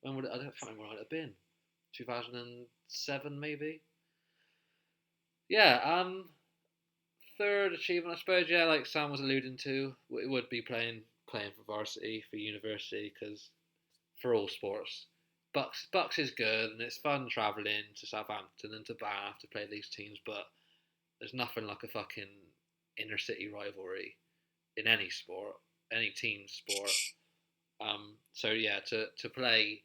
Speaker 1: when would it, I can't remember when it would have been. 2007 maybe. Yeah. Third achievement, I suppose. Yeah, like Sam was alluding to, it would be playing for varsity, for university, because for all sports, Bucks is good, and it's fun travelling to Southampton and to Bath to play these teams. But there's nothing like a fucking inner city rivalry in any sport, any team sport. So yeah, to play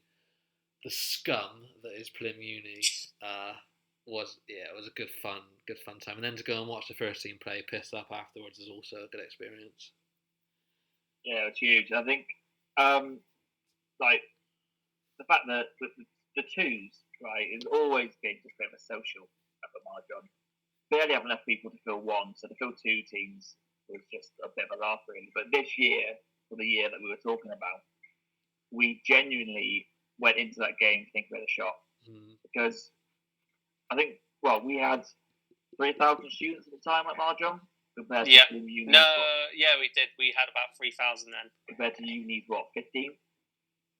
Speaker 1: the scum that is Plym Uni was a good fun time, and then to go and watch the first team play pissed up afterwards is also a good experience.
Speaker 4: Yeah, it's huge. I think like the fact that the twos, right, is always been just a bit of a social up at Marjon. Barely have enough people to fill one, so to fill two teams was just a bit of a laugh, really. But this year, for the year that we were talking about, we genuinely went into that game thinking we had a shot. Because I think, we had 3,000 students at the time at Marjon. Compared to Uni,
Speaker 3: we did. We had about 3,000 then.
Speaker 4: Compared to Uni's, 15?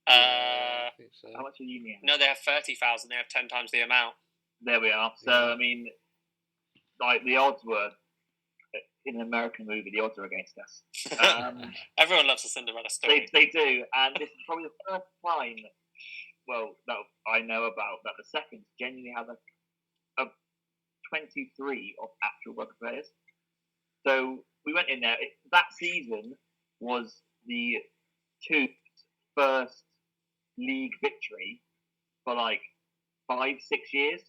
Speaker 1: I think so.
Speaker 4: How much are Uni?
Speaker 3: No, they have 30,000. They have 10 times the amount.
Speaker 4: There we are. So, I mean, like, the odds were, in an American movie, the odds are against us.
Speaker 3: Everyone loves a Cinderella story.
Speaker 4: They do, and this is probably the first time, that I know about, that the Seconds genuinely have a 23 of actual rugby players. So we went in there. That season was the two first league victory for like 5-6 years.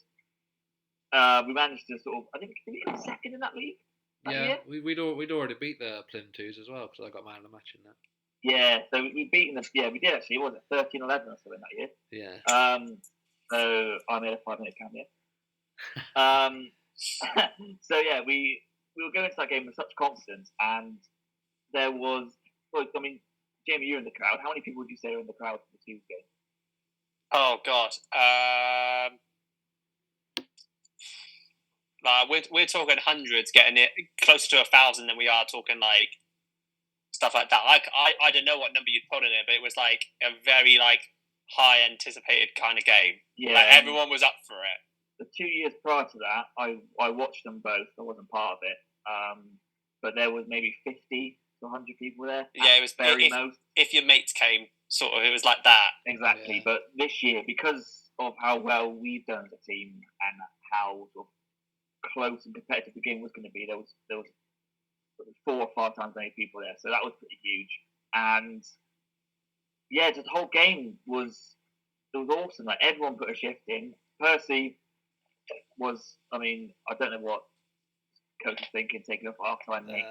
Speaker 4: We managed to sort of, I think, did we get second in that league?
Speaker 1: We'd already beat the Plym Twos as well, because I got man of the match in that.
Speaker 4: Yeah, so we beaten them. Yeah, we did actually. What was it 13-11 or something that year?
Speaker 1: Yeah.
Speaker 4: So I made a 5-minute cameo. So yeah, we were going into that game with such confidence, and there was. Well, I mean, Jamie, you're in the crowd. How many people would you say are in the crowd for the Twos game?
Speaker 3: Oh God. We're talking hundreds, getting it closer to 1,000 than we are talking like stuff like that. I don't know what number you'd put in it, but it was like a very like high anticipated kind of game.
Speaker 4: Yeah,
Speaker 3: Like, everyone was up for it.
Speaker 4: The 2 years prior to that, I watched them both. I wasn't part of it, but there was maybe 50 to 100 people there.
Speaker 3: Yeah, it was
Speaker 4: very most.
Speaker 3: If your mates came, sort of, it was like that.
Speaker 4: Exactly, but this year, because of how well we've done as a team and how sort of close and competitive the game was going to be, there was 4 or 5 times as many people there, so that was pretty huge. And yeah, just the whole game was awesome. Like, everyone put a shift in. Percy was, I don't know what coach is thinking, taking off half time, mate.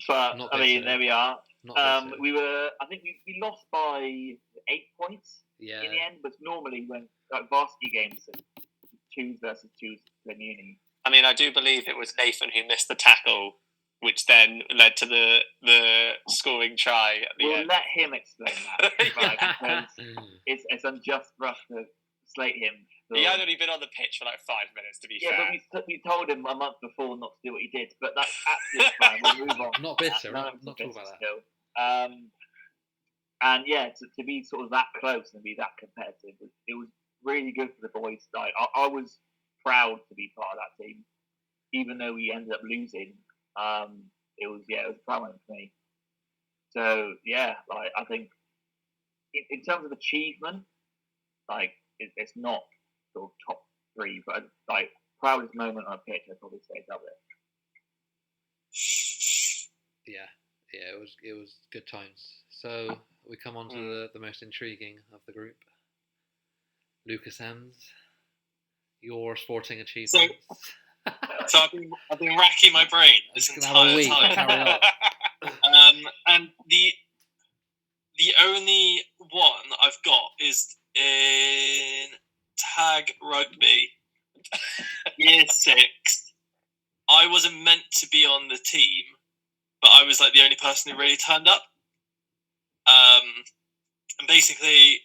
Speaker 4: But there we are. We were, I think we lost by 8 points in the end, but normally when varsity games, 2s versus 2s in uni.
Speaker 3: I do believe it was Nathan who missed the tackle, which then led to the scoring try at the end.
Speaker 4: Let him explain that. Because it's unjust for us to slate him.
Speaker 3: He had only been on the pitch for like 5 minutes, to be fair.
Speaker 4: Yeah, but we told him a month before not to do what he did. But that's absolutely fine. We'll move on.
Speaker 1: Not bitter. Not talk about that.
Speaker 4: Still. And yeah, to be sort of that close and be that competitive, it was really good for the boys. Like, I was proud to be part of that team, even though we ended up losing. It was a proud moment for me. So yeah, like, I think in terms of achievement, like, it's not sort of top 3, but like, proudest moment on a pitch, I'd probably say it's up there.
Speaker 1: Yeah, it was good times. So we come on to the most intriguing of the group. Lucas Ems, your sporting achievements.
Speaker 2: So I've been racking my brain this entire time. And the only one I've got is in tag rugby, year 6. I wasn't meant to be on the team, but I was like the only person who really turned up. And basically,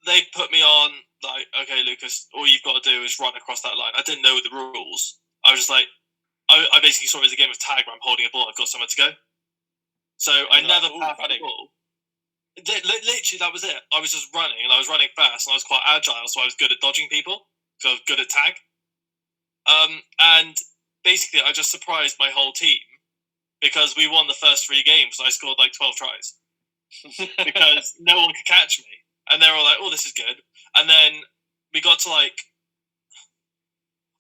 Speaker 2: they put me on, like, okay, Lucas, all you've got to do is run across that line. I didn't know the rules. I was just like, I basically saw it as a game of tag where I'm holding a ball, I've got somewhere to go. So I never passed the ball. Literally, that was it. I was just running, and I was running fast, and I was quite agile, so I was good at dodging people, so I was good at tag. And basically, I just surprised my whole team, because we won the first 3 games, and I scored like 12 tries. Because no one could catch me. And they were all like, oh, this is good. And then we got to, like,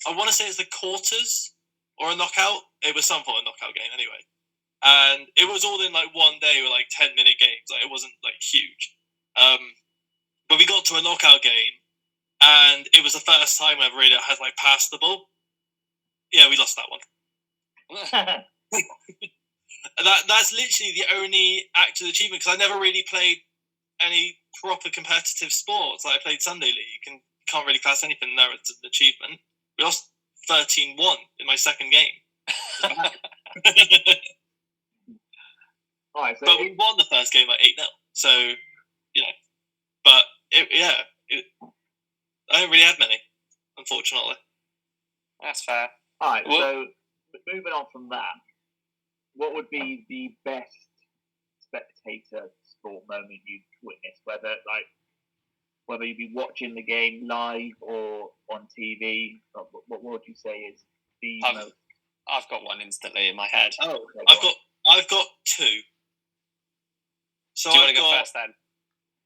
Speaker 2: I want to say it's the quarters or a knockout. It was some sort of knockout game anyway. And it was all in like one day with like 10-minute games. Like, it wasn't like huge. But we got to a knockout game, and it was the first time I really had like passed the ball. Yeah, we lost that one. That's literally the only actual achievement, because I never really played any proper competitive sports. Like, I played Sunday League, and can't really class anything there as an achievement. We lost 13-1 in my second game.
Speaker 4: Right, so
Speaker 2: but we won the first game like 8-0. So, you know. But, I don't really have many, unfortunately.
Speaker 3: That's fair.
Speaker 4: Alright, so moving on from that, what would be the best spectator sport moment you've witnessed? Whether you'd be watching the game live or on TV, what would you say is the most?
Speaker 3: I've got one instantly in my head.
Speaker 4: Oh, okay,
Speaker 2: I've got 2. So
Speaker 3: do you want to go first then?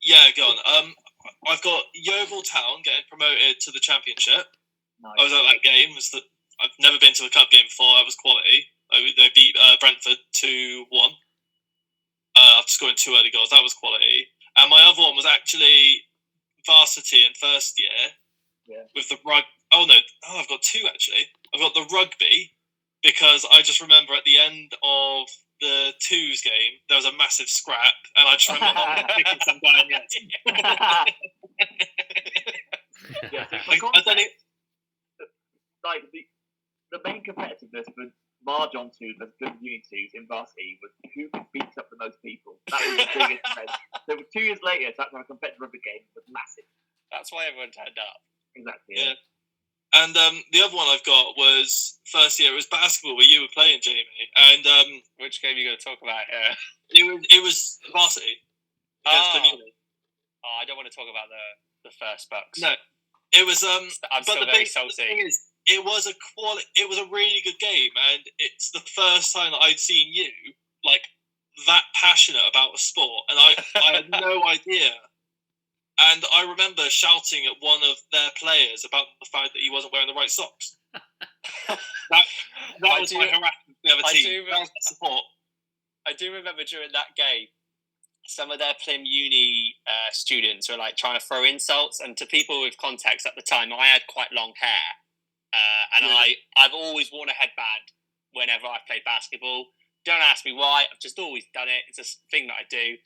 Speaker 2: Yeah, go on. I've got Yeovil Town getting promoted to the Championship.
Speaker 4: Nice.
Speaker 2: I was at that game. I've never been to a cup game before. That was quality. They beat Brentford 2-1 after scoring 2 early goals. That was quality. And my other one was actually varsity in first year with the I've got 2 actually. I've got the rugby, because I just remember at the end of the 2s game there was a massive scrap, and I just remember picking some guy in the end.
Speaker 4: Like, the main competitiveness for Marge on 2 versus good Uni 2s in varsity was who could beat up the most people. That was the biggest event. So 2 years later, to have a competitive rugby game was massive.
Speaker 3: That's why everyone turned up.
Speaker 4: Exactly.
Speaker 2: Yeah. And the other one I've got was first year. It was basketball where you were playing, Jamie. And
Speaker 3: which game are you going to talk about here?
Speaker 2: It was varsity.
Speaker 3: Oh, I don't want to talk about the first Bucks.
Speaker 2: No, it was.
Speaker 3: I'm
Speaker 2: But
Speaker 3: still
Speaker 2: the
Speaker 3: very
Speaker 2: thing
Speaker 3: salty.
Speaker 2: is, it was a really good game, and it's the first time that I'd seen you like that passionate about a sport, and I had no idea. And I remember shouting at one of their players about the fact that he wasn't wearing the right socks. That was my harassment to the other team. That was the support.
Speaker 3: I do remember during that game, some of their Plim Uni students were like trying to throw insults, and to people with context at the time, I had quite long hair, and I've always worn a headband whenever I've played basketball. Don't ask me why. I've just always done it. It's a thing that I do.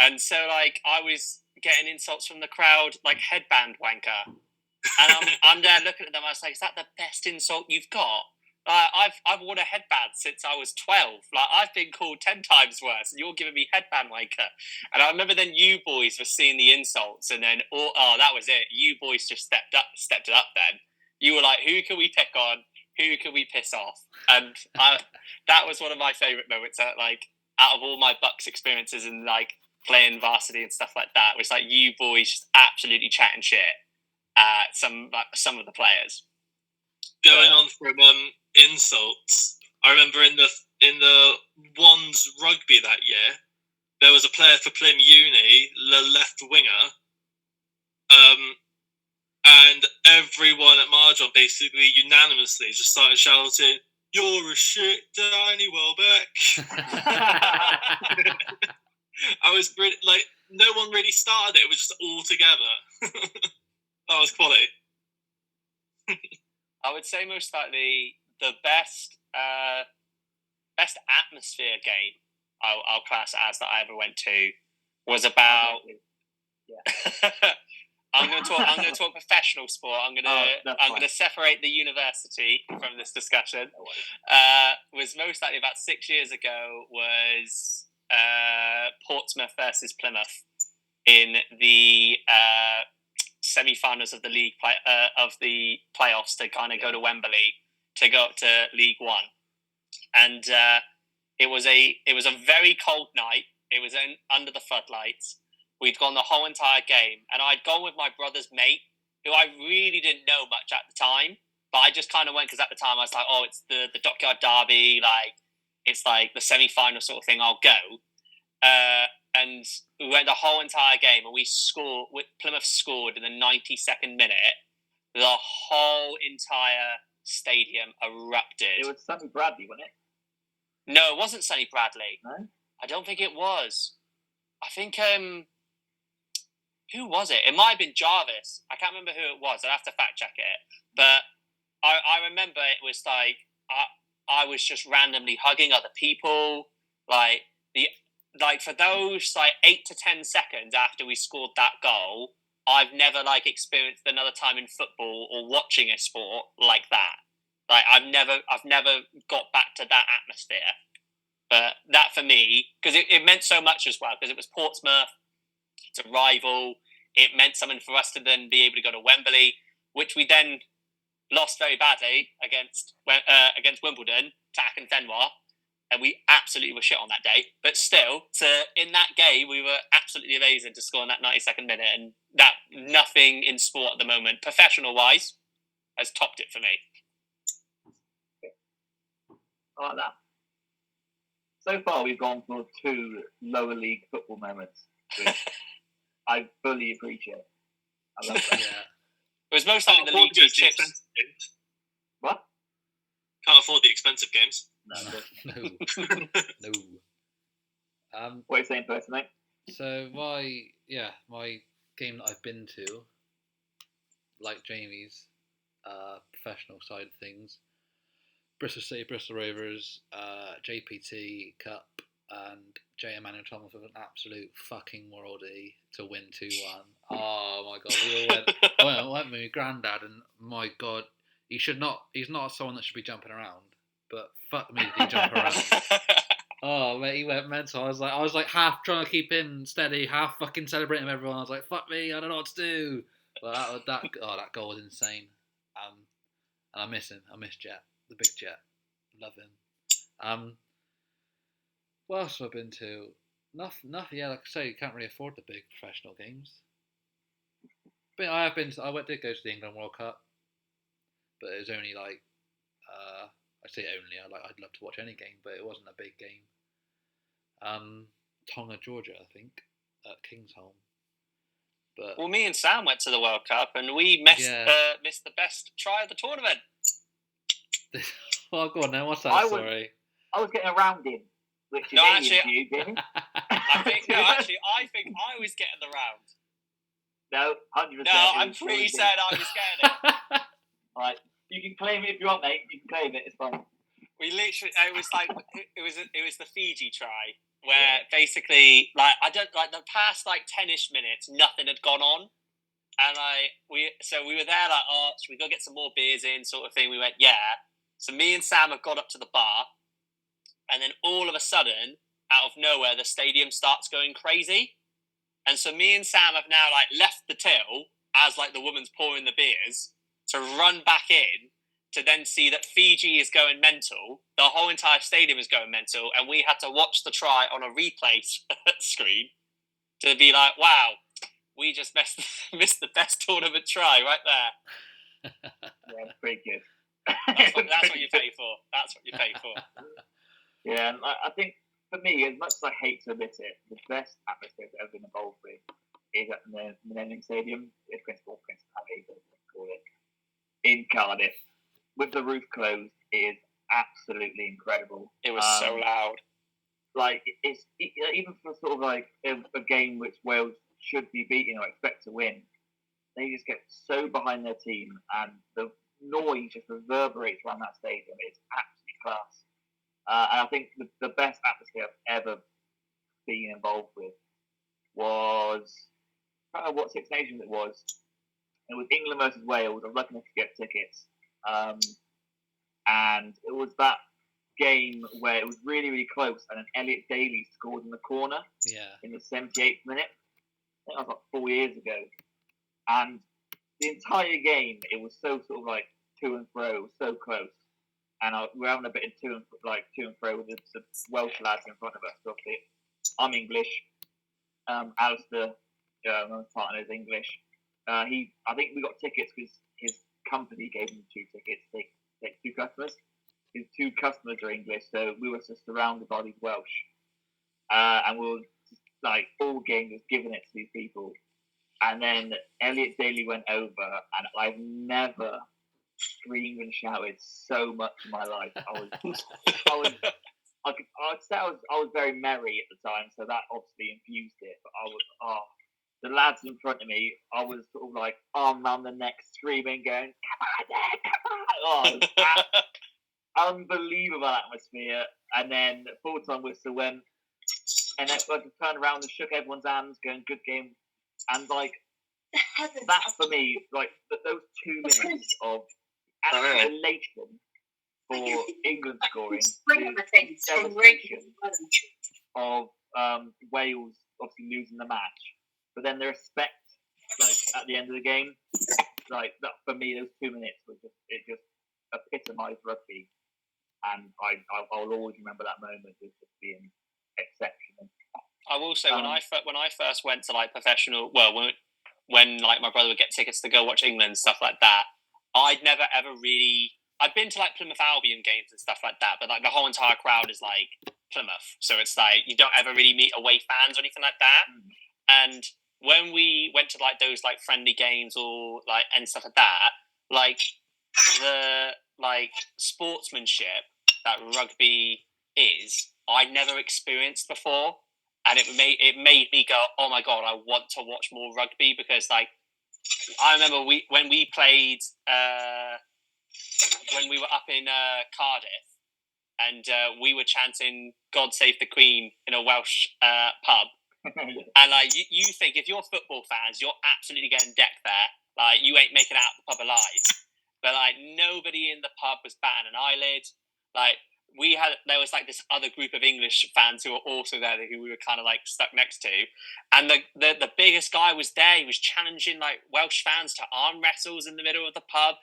Speaker 3: And so, like, I was getting insults from the crowd, like, headband wanker. And I'm there looking at them. I was like, is that the best insult you've got? I've worn a headband since I was 12. Like, I've been called 10 times worse, and you're giving me headband wanker. And I remember then you boys were seeing the insults, and then, that was it. You boys just stepped it up then. You were like, who can we pick on? Who can we piss off? And that was one of my favourite moments. Like, out of all my Bucks experiences and like playing varsity and stuff like that, was like you boys just absolutely chatting shit at some of the players.
Speaker 2: Going on from insults, I remember in the Wands rugby that year, there was a player for Plim Uni, the left winger, and everyone at Marjon basically unanimously just started shouting, "You're a shit Danny Welbeck." I was really, like, no one really started it. It was just all together. That was quality.
Speaker 3: I would say most likely the best atmosphere game I'll class it as that I ever went to was about. Yeah. I'm going to talk professional sport. I'm going to separate the university from this discussion. Was most likely about 6 years ago. Was Portsmouth versus Plymouth in the semi-finals of the league of the playoffs to kind of go to Wembley to go up to League One, and it was a very cold night. It was under the floodlights. We'd gone the whole entire game, and I'd gone with my brother's mate, who I really didn't know much at the time, but I just kind of went because at the time I was like, oh, it's the Dockyard Derby, like it's like the semi-final sort of thing. I'll go. And we went the whole entire game, and we scored. Plymouth scored in the 92nd minute. The whole entire stadium erupted.
Speaker 4: It was Sonny Bradley, wasn't it?
Speaker 3: No, it wasn't Sonny Bradley.
Speaker 4: No?
Speaker 3: I don't think it was. I think who was it? It might have been Jarvis. I can't remember who it was. I'd have to fact check it. But I remember it was like I was just randomly hugging other people, like for those like 8 to 10 seconds after we scored that goal, I've never like experienced another time in football or watching a sport like that. Like I've never got back to that atmosphere. But that for me, because it meant so much as well, because it was Portsmouth, it's a rival. It meant something for us to then be able to go to Wembley, which we then lost very badly against Wimbledon to Akinfenwa. And we absolutely were shit on that day. But still, in that game, we were absolutely amazing to score in that 92nd minute. And that nothing in sport at the moment, professional-wise, has topped it for me.
Speaker 4: I like that. So far, we've gone for 2 lower league football moments, which I fully appreciate. I love that.
Speaker 1: Yeah.
Speaker 3: It was most likely the League Two chips.
Speaker 4: What?
Speaker 2: Can't afford the expensive games.
Speaker 1: No.
Speaker 4: What are you saying first, mate?
Speaker 1: So my game that I've been to, like Jamie's, professional side of things, Bristol City, Bristol Rovers, JPT Cup, and J. Emmanuel Thomas with an absolute fucking worldie to win 2-1. Oh my god, we all went with my granddad, and my god, he's not someone that should be jumping around, but fuck me, did he jump around? Oh mate, he went mental. I was like half trying to keep him steady, half fucking celebrating with everyone. I was like, fuck me, I don't know what to do. But that goal was insane. And I miss him. I miss Jet, the big Jet. Love him. What else have I been to? Nothing. Yeah, like I say, you can't really afford the big professional games. did go to the England World Cup, but it was only like, I say only. I'd love to watch any game, but it wasn't a big game. Tonga, Georgia, I think, at Kingsholm. But
Speaker 3: well, me and Sam went to the World Cup, and we missed the best try of the tournament.
Speaker 1: Well, go on now. What's that story?
Speaker 4: I was getting around him, which is
Speaker 3: I think I was getting the round.
Speaker 4: No, 100%.
Speaker 3: No, I'm pretty certain I was getting it.
Speaker 4: Right, you can claim it if you want, mate. You can claim it. It's fine.
Speaker 3: We literally, it was the Fiji try where basically the past 10ish minutes nothing had gone on, and we were there should we go get some more beers in sort of thing. We went so me and Sam have got up to the bar, and then all of a sudden out of nowhere the stadium starts going crazy, and so me and Sam have now left the till as the woman's pouring the beers to run back in to then see that Fiji is going mental, the whole entire stadium is going mental, and we had to watch the try on a replay screen to be like, wow, we just missed the best tournament try right there.
Speaker 4: Yeah, it's pretty good.
Speaker 3: That's what you pay for. That's what you pay for.
Speaker 4: Yeah, and I think for me, as much as I hate to admit it, the best atmosphere I've ever been involved with is at the Millennium Stadium, in Cardiff. With the roof closed, it is absolutely incredible.
Speaker 3: It was so loud.
Speaker 4: It's even for sort of a game which Wales should be beating or expect to win, they just get so behind their team, and the noise just reverberates around that stadium. It's absolutely class. And I think the best atmosphere I've ever been involved with was, I don't know what Six Nations it was. It was England versus Wales. I was lucky enough to get tickets. And it was that game where it was really, really close, and then Elliot Daly scored in the corner in the 78th minute. I think that was 4 years ago. And the entire game, it was so sort of to and fro, so close. And we were having a bit of to and fro with the Welsh lads in front of us. Obviously, I'm English. Alistair, my partner, is English. I think we got tickets because his company gave him 2 tickets to take 2 customers. His 2 customers are English, so we were just surrounded by these Welsh. And we were just, all game was giving it to these people. And then Elliot Daly went over, and I've never screamed and shouted so much in my life. I'd say I was very merry at the time, so that obviously infused it. But the lads in front of me, I was sort of arm around the neck, screaming, going, "Come on, come on!" Unbelievable atmosphere. And then full-time whistle went, and then I just turned around and shook everyone's hands, going, "Good game." And that for me, those 2 minutes of elation for England scoring, the devastation of Wales obviously losing the match, but then the respect at the end of the game, that for me, those 2 minutes it just epitomised rugby, and I'll always remember that moment as just being exceptional.
Speaker 3: I will say when I first went to professional, when my brother would get tickets to go watch England and stuff like that, I'd never ever really. I'd been to Plymouth Albion games and stuff like that, but the whole entire crowd is Plymouth, so it's you don't ever really meet away fans or anything like that. And when we went to those friendly games or and stuff like that, the sportsmanship that rugby is, I'd never experienced before. And it made me go, oh my God, I want to watch more rugby, because I remember when we played when we were up in Cardiff, and we were chanting "God Save the Queen" in a Welsh pub, and you think if you're football fans, you're absolutely getting decked there, you ain't making it out the pub alive, but nobody in the pub was batting an eyelid, there was this other group of English fans who were also there, who we were kind of stuck next to, and the biggest guy was there. He was challenging Welsh fans to arm wrestles in the middle of the pub.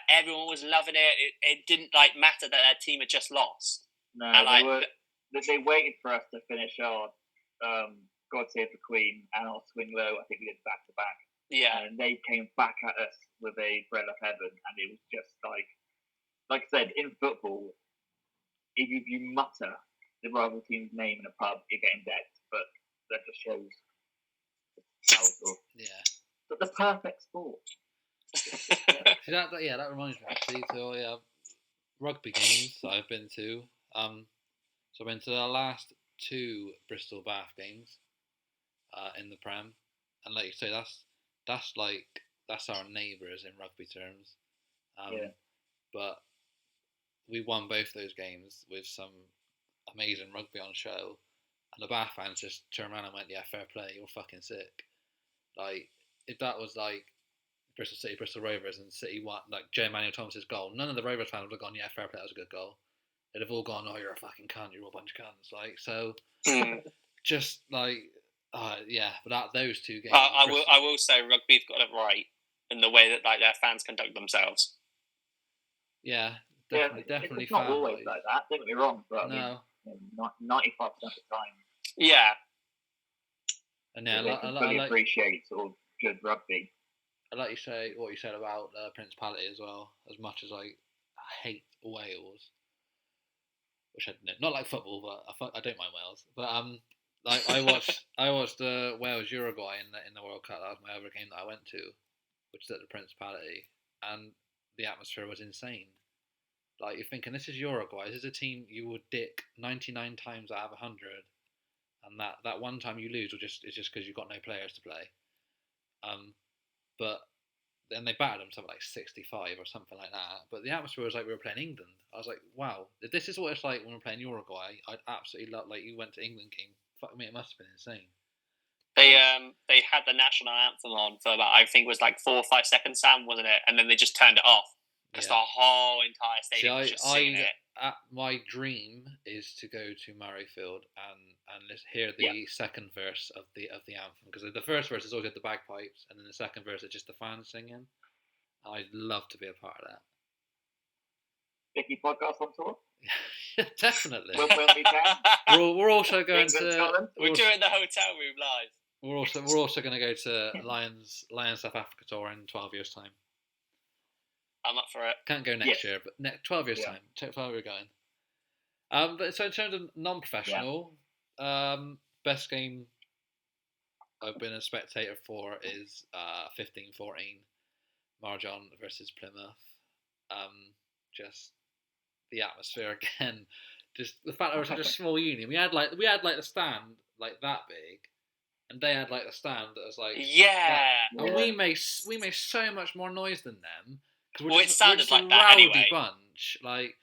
Speaker 3: Everyone was loving it. It didn't matter that their team had just lost.
Speaker 4: No, and they waited for us to finish our God Save the Queen and our Swing Low. I think we did back to back. and they came back at us with a bread of heaven, and it was just like I said, in football, if you mutter the rival team's name in a pub, you're getting decked. But that just shows how it's all.
Speaker 1: Yeah.
Speaker 4: But the perfect sport.
Speaker 1: See, that reminds me actually. So yeah, rugby games that I've been to. So I've been to the last 2 Bristol Bath games, in the Prem, and like you say, that's our neighbours in rugby terms. But we won both those games with some amazing rugby on show, and the Bath fans just turned around and went, "Yeah, fair play, you're fucking sick." Like, if that was like Bristol City, Bristol Rovers, and City won, like J. Emmanuel Thomas's goal, none of the Rovers fans would have gone, "Yeah, fair play, that was a good goal." They'd have all gone, "Oh, you're a fucking cunt, you're all a bunch of cunts." Like, so, just like, yeah, but those 2 games.
Speaker 3: I will say rugby've got it right in the way that like their fans conduct themselves.
Speaker 1: Yeah, definitely.
Speaker 4: It's not always like that. Don't get me wrong, but
Speaker 1: no,
Speaker 4: 95% of the time.
Speaker 3: Yeah.
Speaker 1: And yeah,
Speaker 4: they can fully appreciate sort of good rugby.
Speaker 1: I like you say what you said about Principality as well. As much as I hate Wales, which I not like football, but I don't mind Wales. But like I watched Wales Uruguay in the World Cup. That was my other game that I went to, which is at the Principality, and the atmosphere was insane. Like, you're thinking, this is Uruguay. This is a team you would dick 99 times out of 100, and that one time you lose is just because you've got no players to play. But then they battered them something like 65 or something like that. But the atmosphere was like we were playing England. I was like, wow, if this is what it's like when we're playing Uruguay, I'd absolutely love. Like, you went to England, King. Fuck me, it must have been insane.
Speaker 3: They had the national anthem on for about, I think it was like 4 or 5 seconds, Sam, wasn't it? And then they just turned it off. Because the whole entire stadium was just singing it.
Speaker 1: My dream is to go to Murrayfield and hear the second verse of the anthem, because the first verse is always at the bagpipes, and then the second verse is just the fans singing. I'd love to be a part of that.
Speaker 4: Bicky podcast on tour?
Speaker 1: Definitely.
Speaker 4: When we can.
Speaker 1: We're also going to.
Speaker 3: We're doing the hotel room live.
Speaker 1: We're also going to go to Lions South Africa tour in 12 years' time.
Speaker 3: I'm up for it.
Speaker 1: Can't go next year, but 12 years' time. 12 we're going. But so in terms of non-professional, best game I've been a spectator for is 15-14 Marjon versus Plymouth. Just the atmosphere again. Just the fact that we're such a small union. We had like the stand like that big, and they had like the stand that was like and we made so much more noise than them.
Speaker 3: Well, it sounded like that anyway.
Speaker 1: Bunch, like,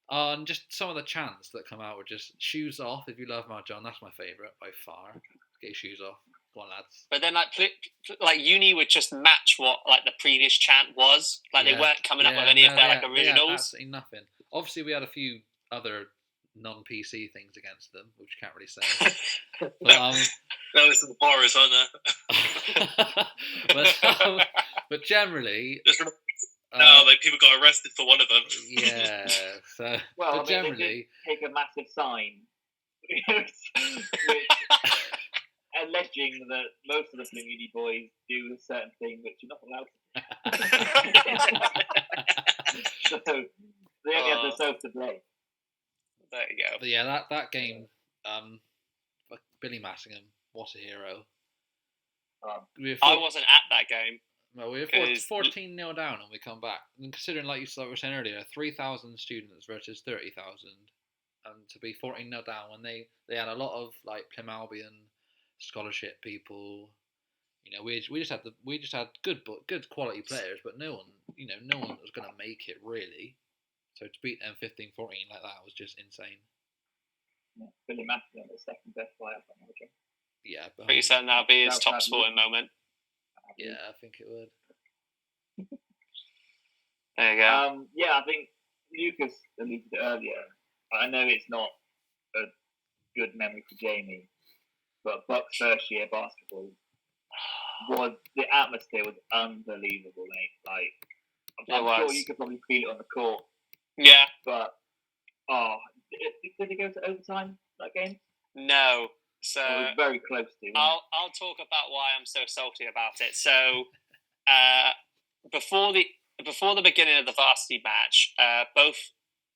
Speaker 1: and just some of the chants that come out were just "shoes off" if you love Marjon. That's my favourite by far. Get your shoes off, go on, lads.
Speaker 3: But then like Uni would just match what like the previous chant was. Like they weren't coming up with any of their like originals.
Speaker 1: Absolutely nothing. Obviously, we had a few other non-PC things against them, which you can't really say. But,
Speaker 2: there's some horrors, aren't there?
Speaker 1: but generally.
Speaker 2: People got arrested for one of them.
Speaker 1: Yeah, so
Speaker 4: well,
Speaker 1: generally
Speaker 4: they did take a massive sign, which, alleging that most of the Uni boys do a certain thing which you're not allowed to. So they only have themselves to blame.
Speaker 3: There you go.
Speaker 1: But yeah, that game, Billy Massingham, what a hero.
Speaker 3: I wasn't at that game.
Speaker 1: Well, we were 14-0 down and we come back. And considering, like you were saying earlier, 3,000 students versus 30,000, and to be 14-0 down when they had a lot of like Plym Albion scholarship people. You know, we just had good quality players, but no one was going to make it really. So to beat them 15-14 like that was just insane.
Speaker 4: Yeah, Billy Massingham, the second best player from Belgium.
Speaker 1: Yeah, but
Speaker 3: pretty certain that'll be his top sporting moment.
Speaker 1: Yeah, I think it would.
Speaker 3: There you go.
Speaker 4: Yeah, I think Lucas alluded to it earlier. I know it's not a good memory for Jamie, but Buck's first year basketball the atmosphere was unbelievable, mate. Like, I'm sure you could probably feel it on the court.
Speaker 3: Yeah.
Speaker 4: But did it go to overtime that game?
Speaker 3: No. So
Speaker 4: It was very close to.
Speaker 3: I'll talk about why I'm so salty about it. So before the beginning of the varsity match, both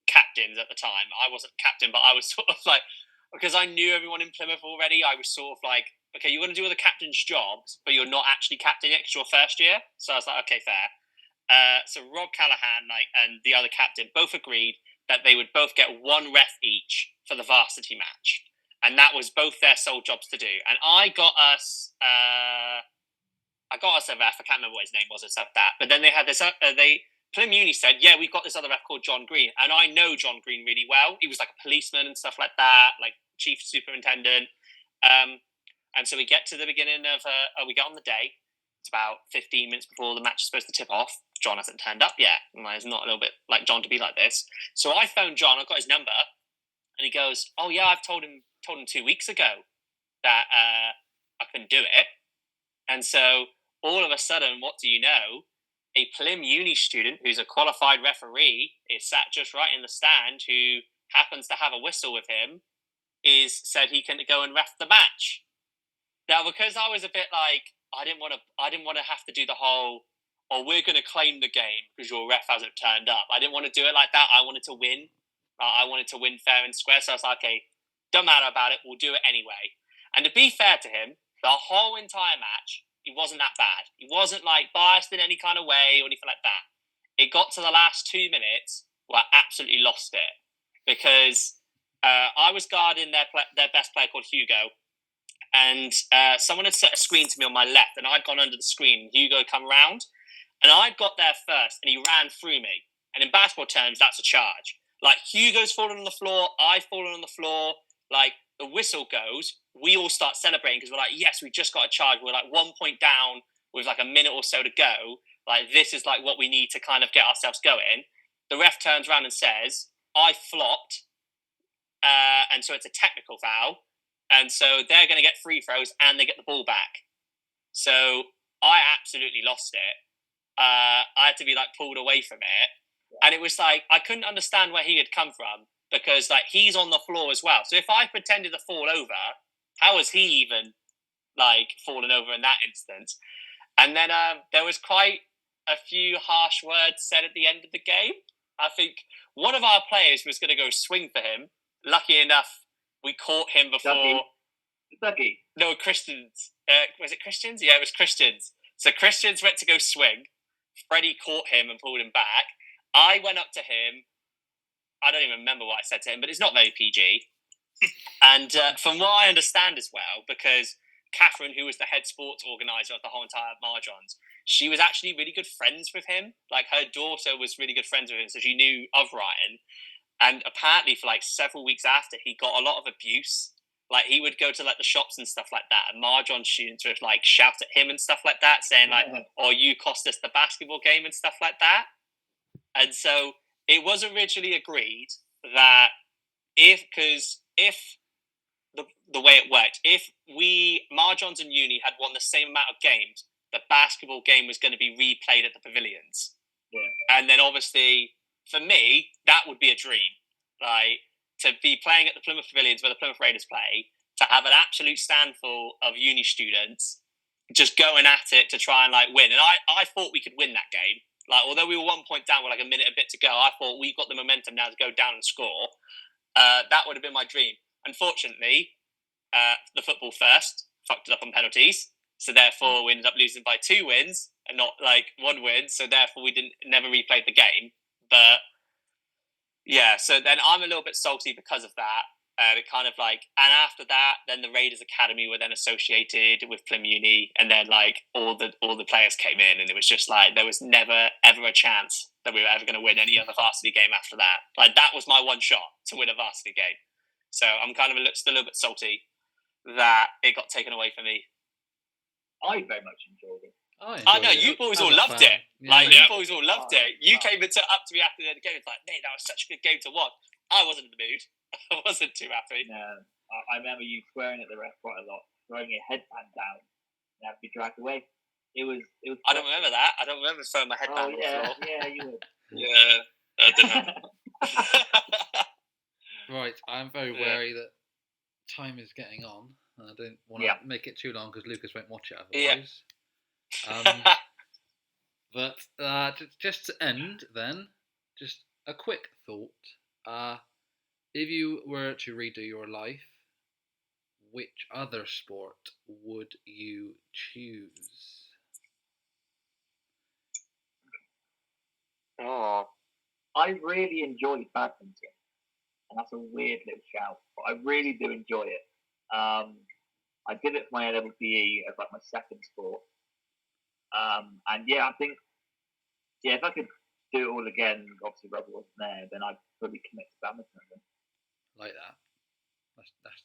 Speaker 3: captains at the time. I wasn't captain, but I was sort of like, because I knew everyone in Plymouth already. I was sort of like, okay, you're going to do all the captain's jobs, but you're not actually captain yet because you're first year. So I was like, okay, fair. So Rob Callahan and the other captain both agreed that they would both get one ref each for the varsity match, and that was both their sole jobs to do. And I got us a ref. I can't remember what his name was and stuff like that. But then they had this. Plym Uni said, yeah, we've got this other ref called John Green, and I know John Green really well. He was like a policeman and stuff like that, like chief superintendent. And so we get to the beginning of we get on the day. It's about 15 minutes before the match is supposed to tip off. John hasn't turned up yet. And it's not a little bit like John to be like this. So I phoned John. I got his number, and he goes, "Oh yeah, I've told him 2 weeks ago that I couldn't do it." And so all of a sudden, what do you know? A Plym Uni student who's a qualified referee is sat just right in the stand, who happens to have a whistle with him, said he can go and ref the match. Now, because I was a bit like, I didn't want to have to do the whole, we're going to claim the game because your ref hasn't turned up. I didn't want to do it like that. I wanted to win. I wanted to win fair and square. So I was like, okay, don't matter about it. We'll do it anyway. And to be fair to him, the whole entire match, he wasn't that bad. He wasn't like biased in any kind of way or anything like that. It got to the last 2 minutes where I absolutely lost it because I was guarding their best player called Hugo. And someone had set a screen to me on my left, and I'd gone under the screen. Hugo had come round, and I'd got there first, and he ran through me. And in basketball terms, that's a charge. Like, Hugo's fallen on the floor, I've fallen on the floor. Like, the whistle goes, we all start celebrating because we're like, yes, we just got a charge. We're like 1 point down with like a minute or so to go. Like, this is like what we need to kind of get ourselves going. The ref turns around and says, I flopped, and so it's a technical foul. And so they're going to get free throws and they get the ball back. So I absolutely lost it. I had to be like pulled away from it. And it was like, I couldn't understand where he had come from because like he's on the floor as well. So if I pretended to fall over, how was he even like fallen over in that instance? And then there was quite a few harsh words said at the end of the game. I think one of our players was going to go swing for him. Lucky enough, we caught him before.
Speaker 4: Dougie.
Speaker 3: No, Christians. Was it Christians? Yeah, it was Christians. So Christians went to go swing. Freddie caught him and pulled him back. I went up to him. I don't even remember what I said to him, but it's not very PG. And from what I understand as well, because Catherine, who was the head sports organizer of the whole entire Marjons, she was actually really good friends with him. Like, her daughter was really good friends with him, so she knew of Ryan. And apparently for like several weeks after, he got a lot of abuse. Like, he would go to like the shops and stuff like that, and Marjon students would like shout at him and stuff like that, saying like, "Oh, you cost us the basketball game" and stuff like that. And so it was originally agreed that if the way it worked, if Marjons and Uni had won the same amount of games, the basketball game was going to be replayed at the pavilions. Yeah. And then obviously, for me, that would be a dream. Like, to be playing at the Plymouth Pavilions where the Plymouth Raiders play, to have an absolute standful of uni students just going at it to try and like win. And I thought we could win that game. Like, although we were 1 point down with like a minute a bit to go, I thought we've got the momentum now to go down and score. That would have been my dream. Unfortunately, the football first fucked it up on penalties. So therefore we ended up losing by 2 wins and not like 1 win. So therefore we never replayed the game. But yeah, so then I'm a little bit salty because of that. It kind of like, and after that, then the Raiders Academy were then associated with Plym Uni, and then like all the players came in, and it was just like there was never ever a chance that we were ever going to win any other varsity game after that. Like, that was my one shot to win a varsity game. So I'm kind of still a little bit salty that it got taken away from me.
Speaker 4: I very much enjoyed it.
Speaker 3: I know, you boys all loved it. Yeah. Like, you boys all loved it. You came up to me after the end of the game. It's like, mate, that was such a good game to watch. I wasn't in the mood. I wasn't too happy.
Speaker 4: No, I remember you swearing at the ref quite a lot, throwing your headband down and having to be dragged away. It was.
Speaker 3: I don't remember that. I don't remember throwing my headband on the floor.
Speaker 4: Yeah, you would.
Speaker 2: Yeah, that didn't happen.
Speaker 1: Right, I'm very wary that time is getting on. And I don't want to
Speaker 4: Yeah.
Speaker 1: make it too long because Lucas won't watch it
Speaker 3: Yeah.
Speaker 1: otherwise. But just to end, then, just a quick thought. If you were to redo your life, which other sport would you choose?
Speaker 3: Oh,
Speaker 4: I really enjoy badminton, and that's a weird little shout, but I really do enjoy it. I did it for my A-level PE as like my second sport. And yeah, I think if I could do it all again, obviously rugby wasn't there, then I'd probably commit to badminton again.
Speaker 1: Like that.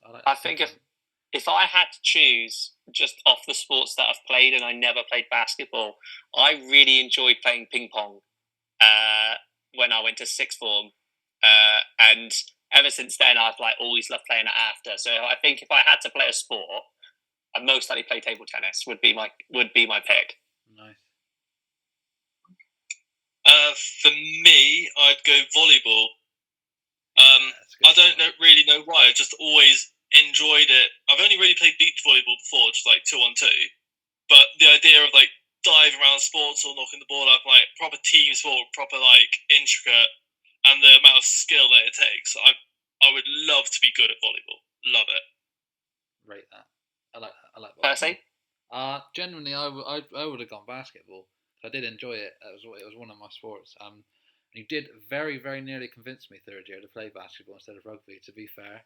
Speaker 1: I like
Speaker 3: I
Speaker 1: that
Speaker 3: think
Speaker 1: different.
Speaker 3: if I had to choose just off the sports that I've played, and I never played basketball, I really enjoyed playing ping pong when I went to sixth form, and ever since then I've like always loved playing it after. So I think if I had to play a sport, I'd most likely play table tennis. Would be my pick.
Speaker 1: Nice.
Speaker 2: For me, I'd go volleyball.
Speaker 1: That's a good
Speaker 2: I don't
Speaker 1: sport.
Speaker 2: really know why. I just always enjoyed it. I've only really played beach volleyball before, just like 2-on-2. But the idea of like diving around sports or knocking the ball up, like proper team sport, proper like intricate, and the amount of skill that it takes, I would love to be good at volleyball. Love it.
Speaker 1: Rate that. I like that. I like
Speaker 3: Percy?
Speaker 1: volleyball. Genuinely, I would have gone basketball. I did enjoy it. It was one of my sports. You did very, very nearly convince me third year to play basketball instead of rugby. To be fair,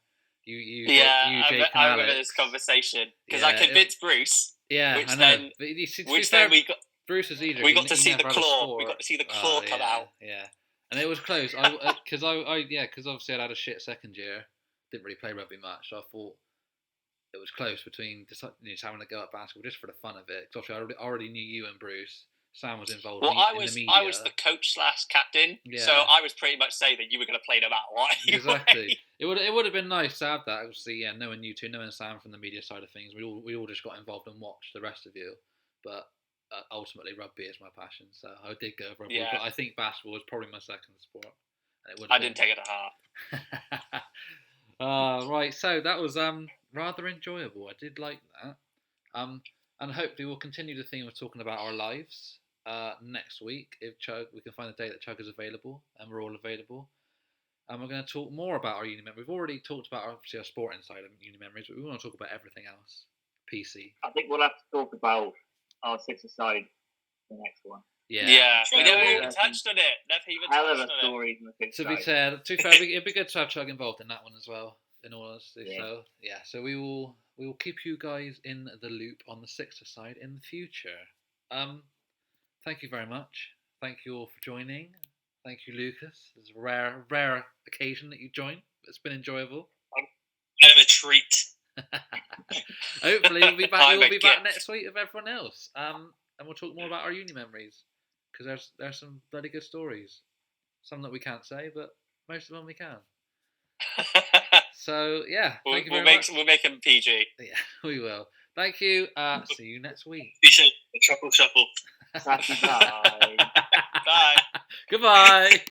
Speaker 1: Jake,
Speaker 3: I
Speaker 1: and
Speaker 3: remember
Speaker 1: Alex.
Speaker 3: this conversation because
Speaker 1: Yeah,
Speaker 3: I convinced Bruce.
Speaker 1: Yeah,
Speaker 3: which
Speaker 1: I know.
Speaker 3: then,
Speaker 1: But you see, to
Speaker 3: which
Speaker 1: be fair,
Speaker 3: then we got
Speaker 1: Bruce is easier.
Speaker 3: we got
Speaker 1: He
Speaker 3: to see the
Speaker 1: never had a
Speaker 3: claw.
Speaker 1: sport.
Speaker 3: We got to see the claw come out.
Speaker 1: Yeah, and it was close. Because obviously I'd had a shit second year. Didn't really play rugby much, so I thought it was close between just having to go at basketball just for the fun of it. Because obviously I already knew you and Bruce. Sam was involved
Speaker 3: Well,
Speaker 1: in the media.
Speaker 3: I was the coach / captain, so I was pretty much saying that you were going to play no matter what.
Speaker 1: Exactly. It would have been nice to have that. Obviously, yeah, knowing you two, knowing Sam from the media side of things, we all just got involved and watched the rest of you. But ultimately, rugby is my passion, so I did go with rugby.
Speaker 3: Yeah.
Speaker 1: But I think basketball was probably my second sport. And
Speaker 3: I didn't take it to heart.
Speaker 1: Right, so that was rather enjoyable. I did like that. And hopefully we'll continue the theme of talking about our lives next week if we can find a day that Chug is available and we're all available. And we're going to talk more about our uni memories. We've already talked about obviously our sporting side of uni memories, but we want to talk about everything else. PC.
Speaker 4: I think we'll have to talk about our six-a-side the next one.
Speaker 1: Yeah.
Speaker 3: We never even touched on it. Never even
Speaker 4: Hell of
Speaker 3: touched
Speaker 4: a
Speaker 3: on it.
Speaker 4: story from the
Speaker 1: To
Speaker 4: six-a-side.
Speaker 1: be fair, it'd be good to have Chug involved in that one as well. In all honesty,
Speaker 4: Yeah.
Speaker 1: So we will keep you guys in the loop on the Sixer side in the future. Thank you very much. Thank you all for joining. Thank you, Lucas. It's a rare occasion that you join. It's been enjoyable.
Speaker 2: I'm a treat.
Speaker 1: Hopefully we'll be back.
Speaker 3: I'm
Speaker 1: We'll
Speaker 3: a
Speaker 1: be back
Speaker 3: gift.
Speaker 1: next week with everyone else. And we'll talk more about our uni memories because there's some bloody good stories. Some that we can't say, but most of them we can. So yeah, thank you very much.
Speaker 3: We'll make him PG.
Speaker 1: Yeah, we will. Thank you. See you next week.
Speaker 2: Appreciate the shuffle.
Speaker 4: Bye.
Speaker 3: Bye.
Speaker 1: Goodbye.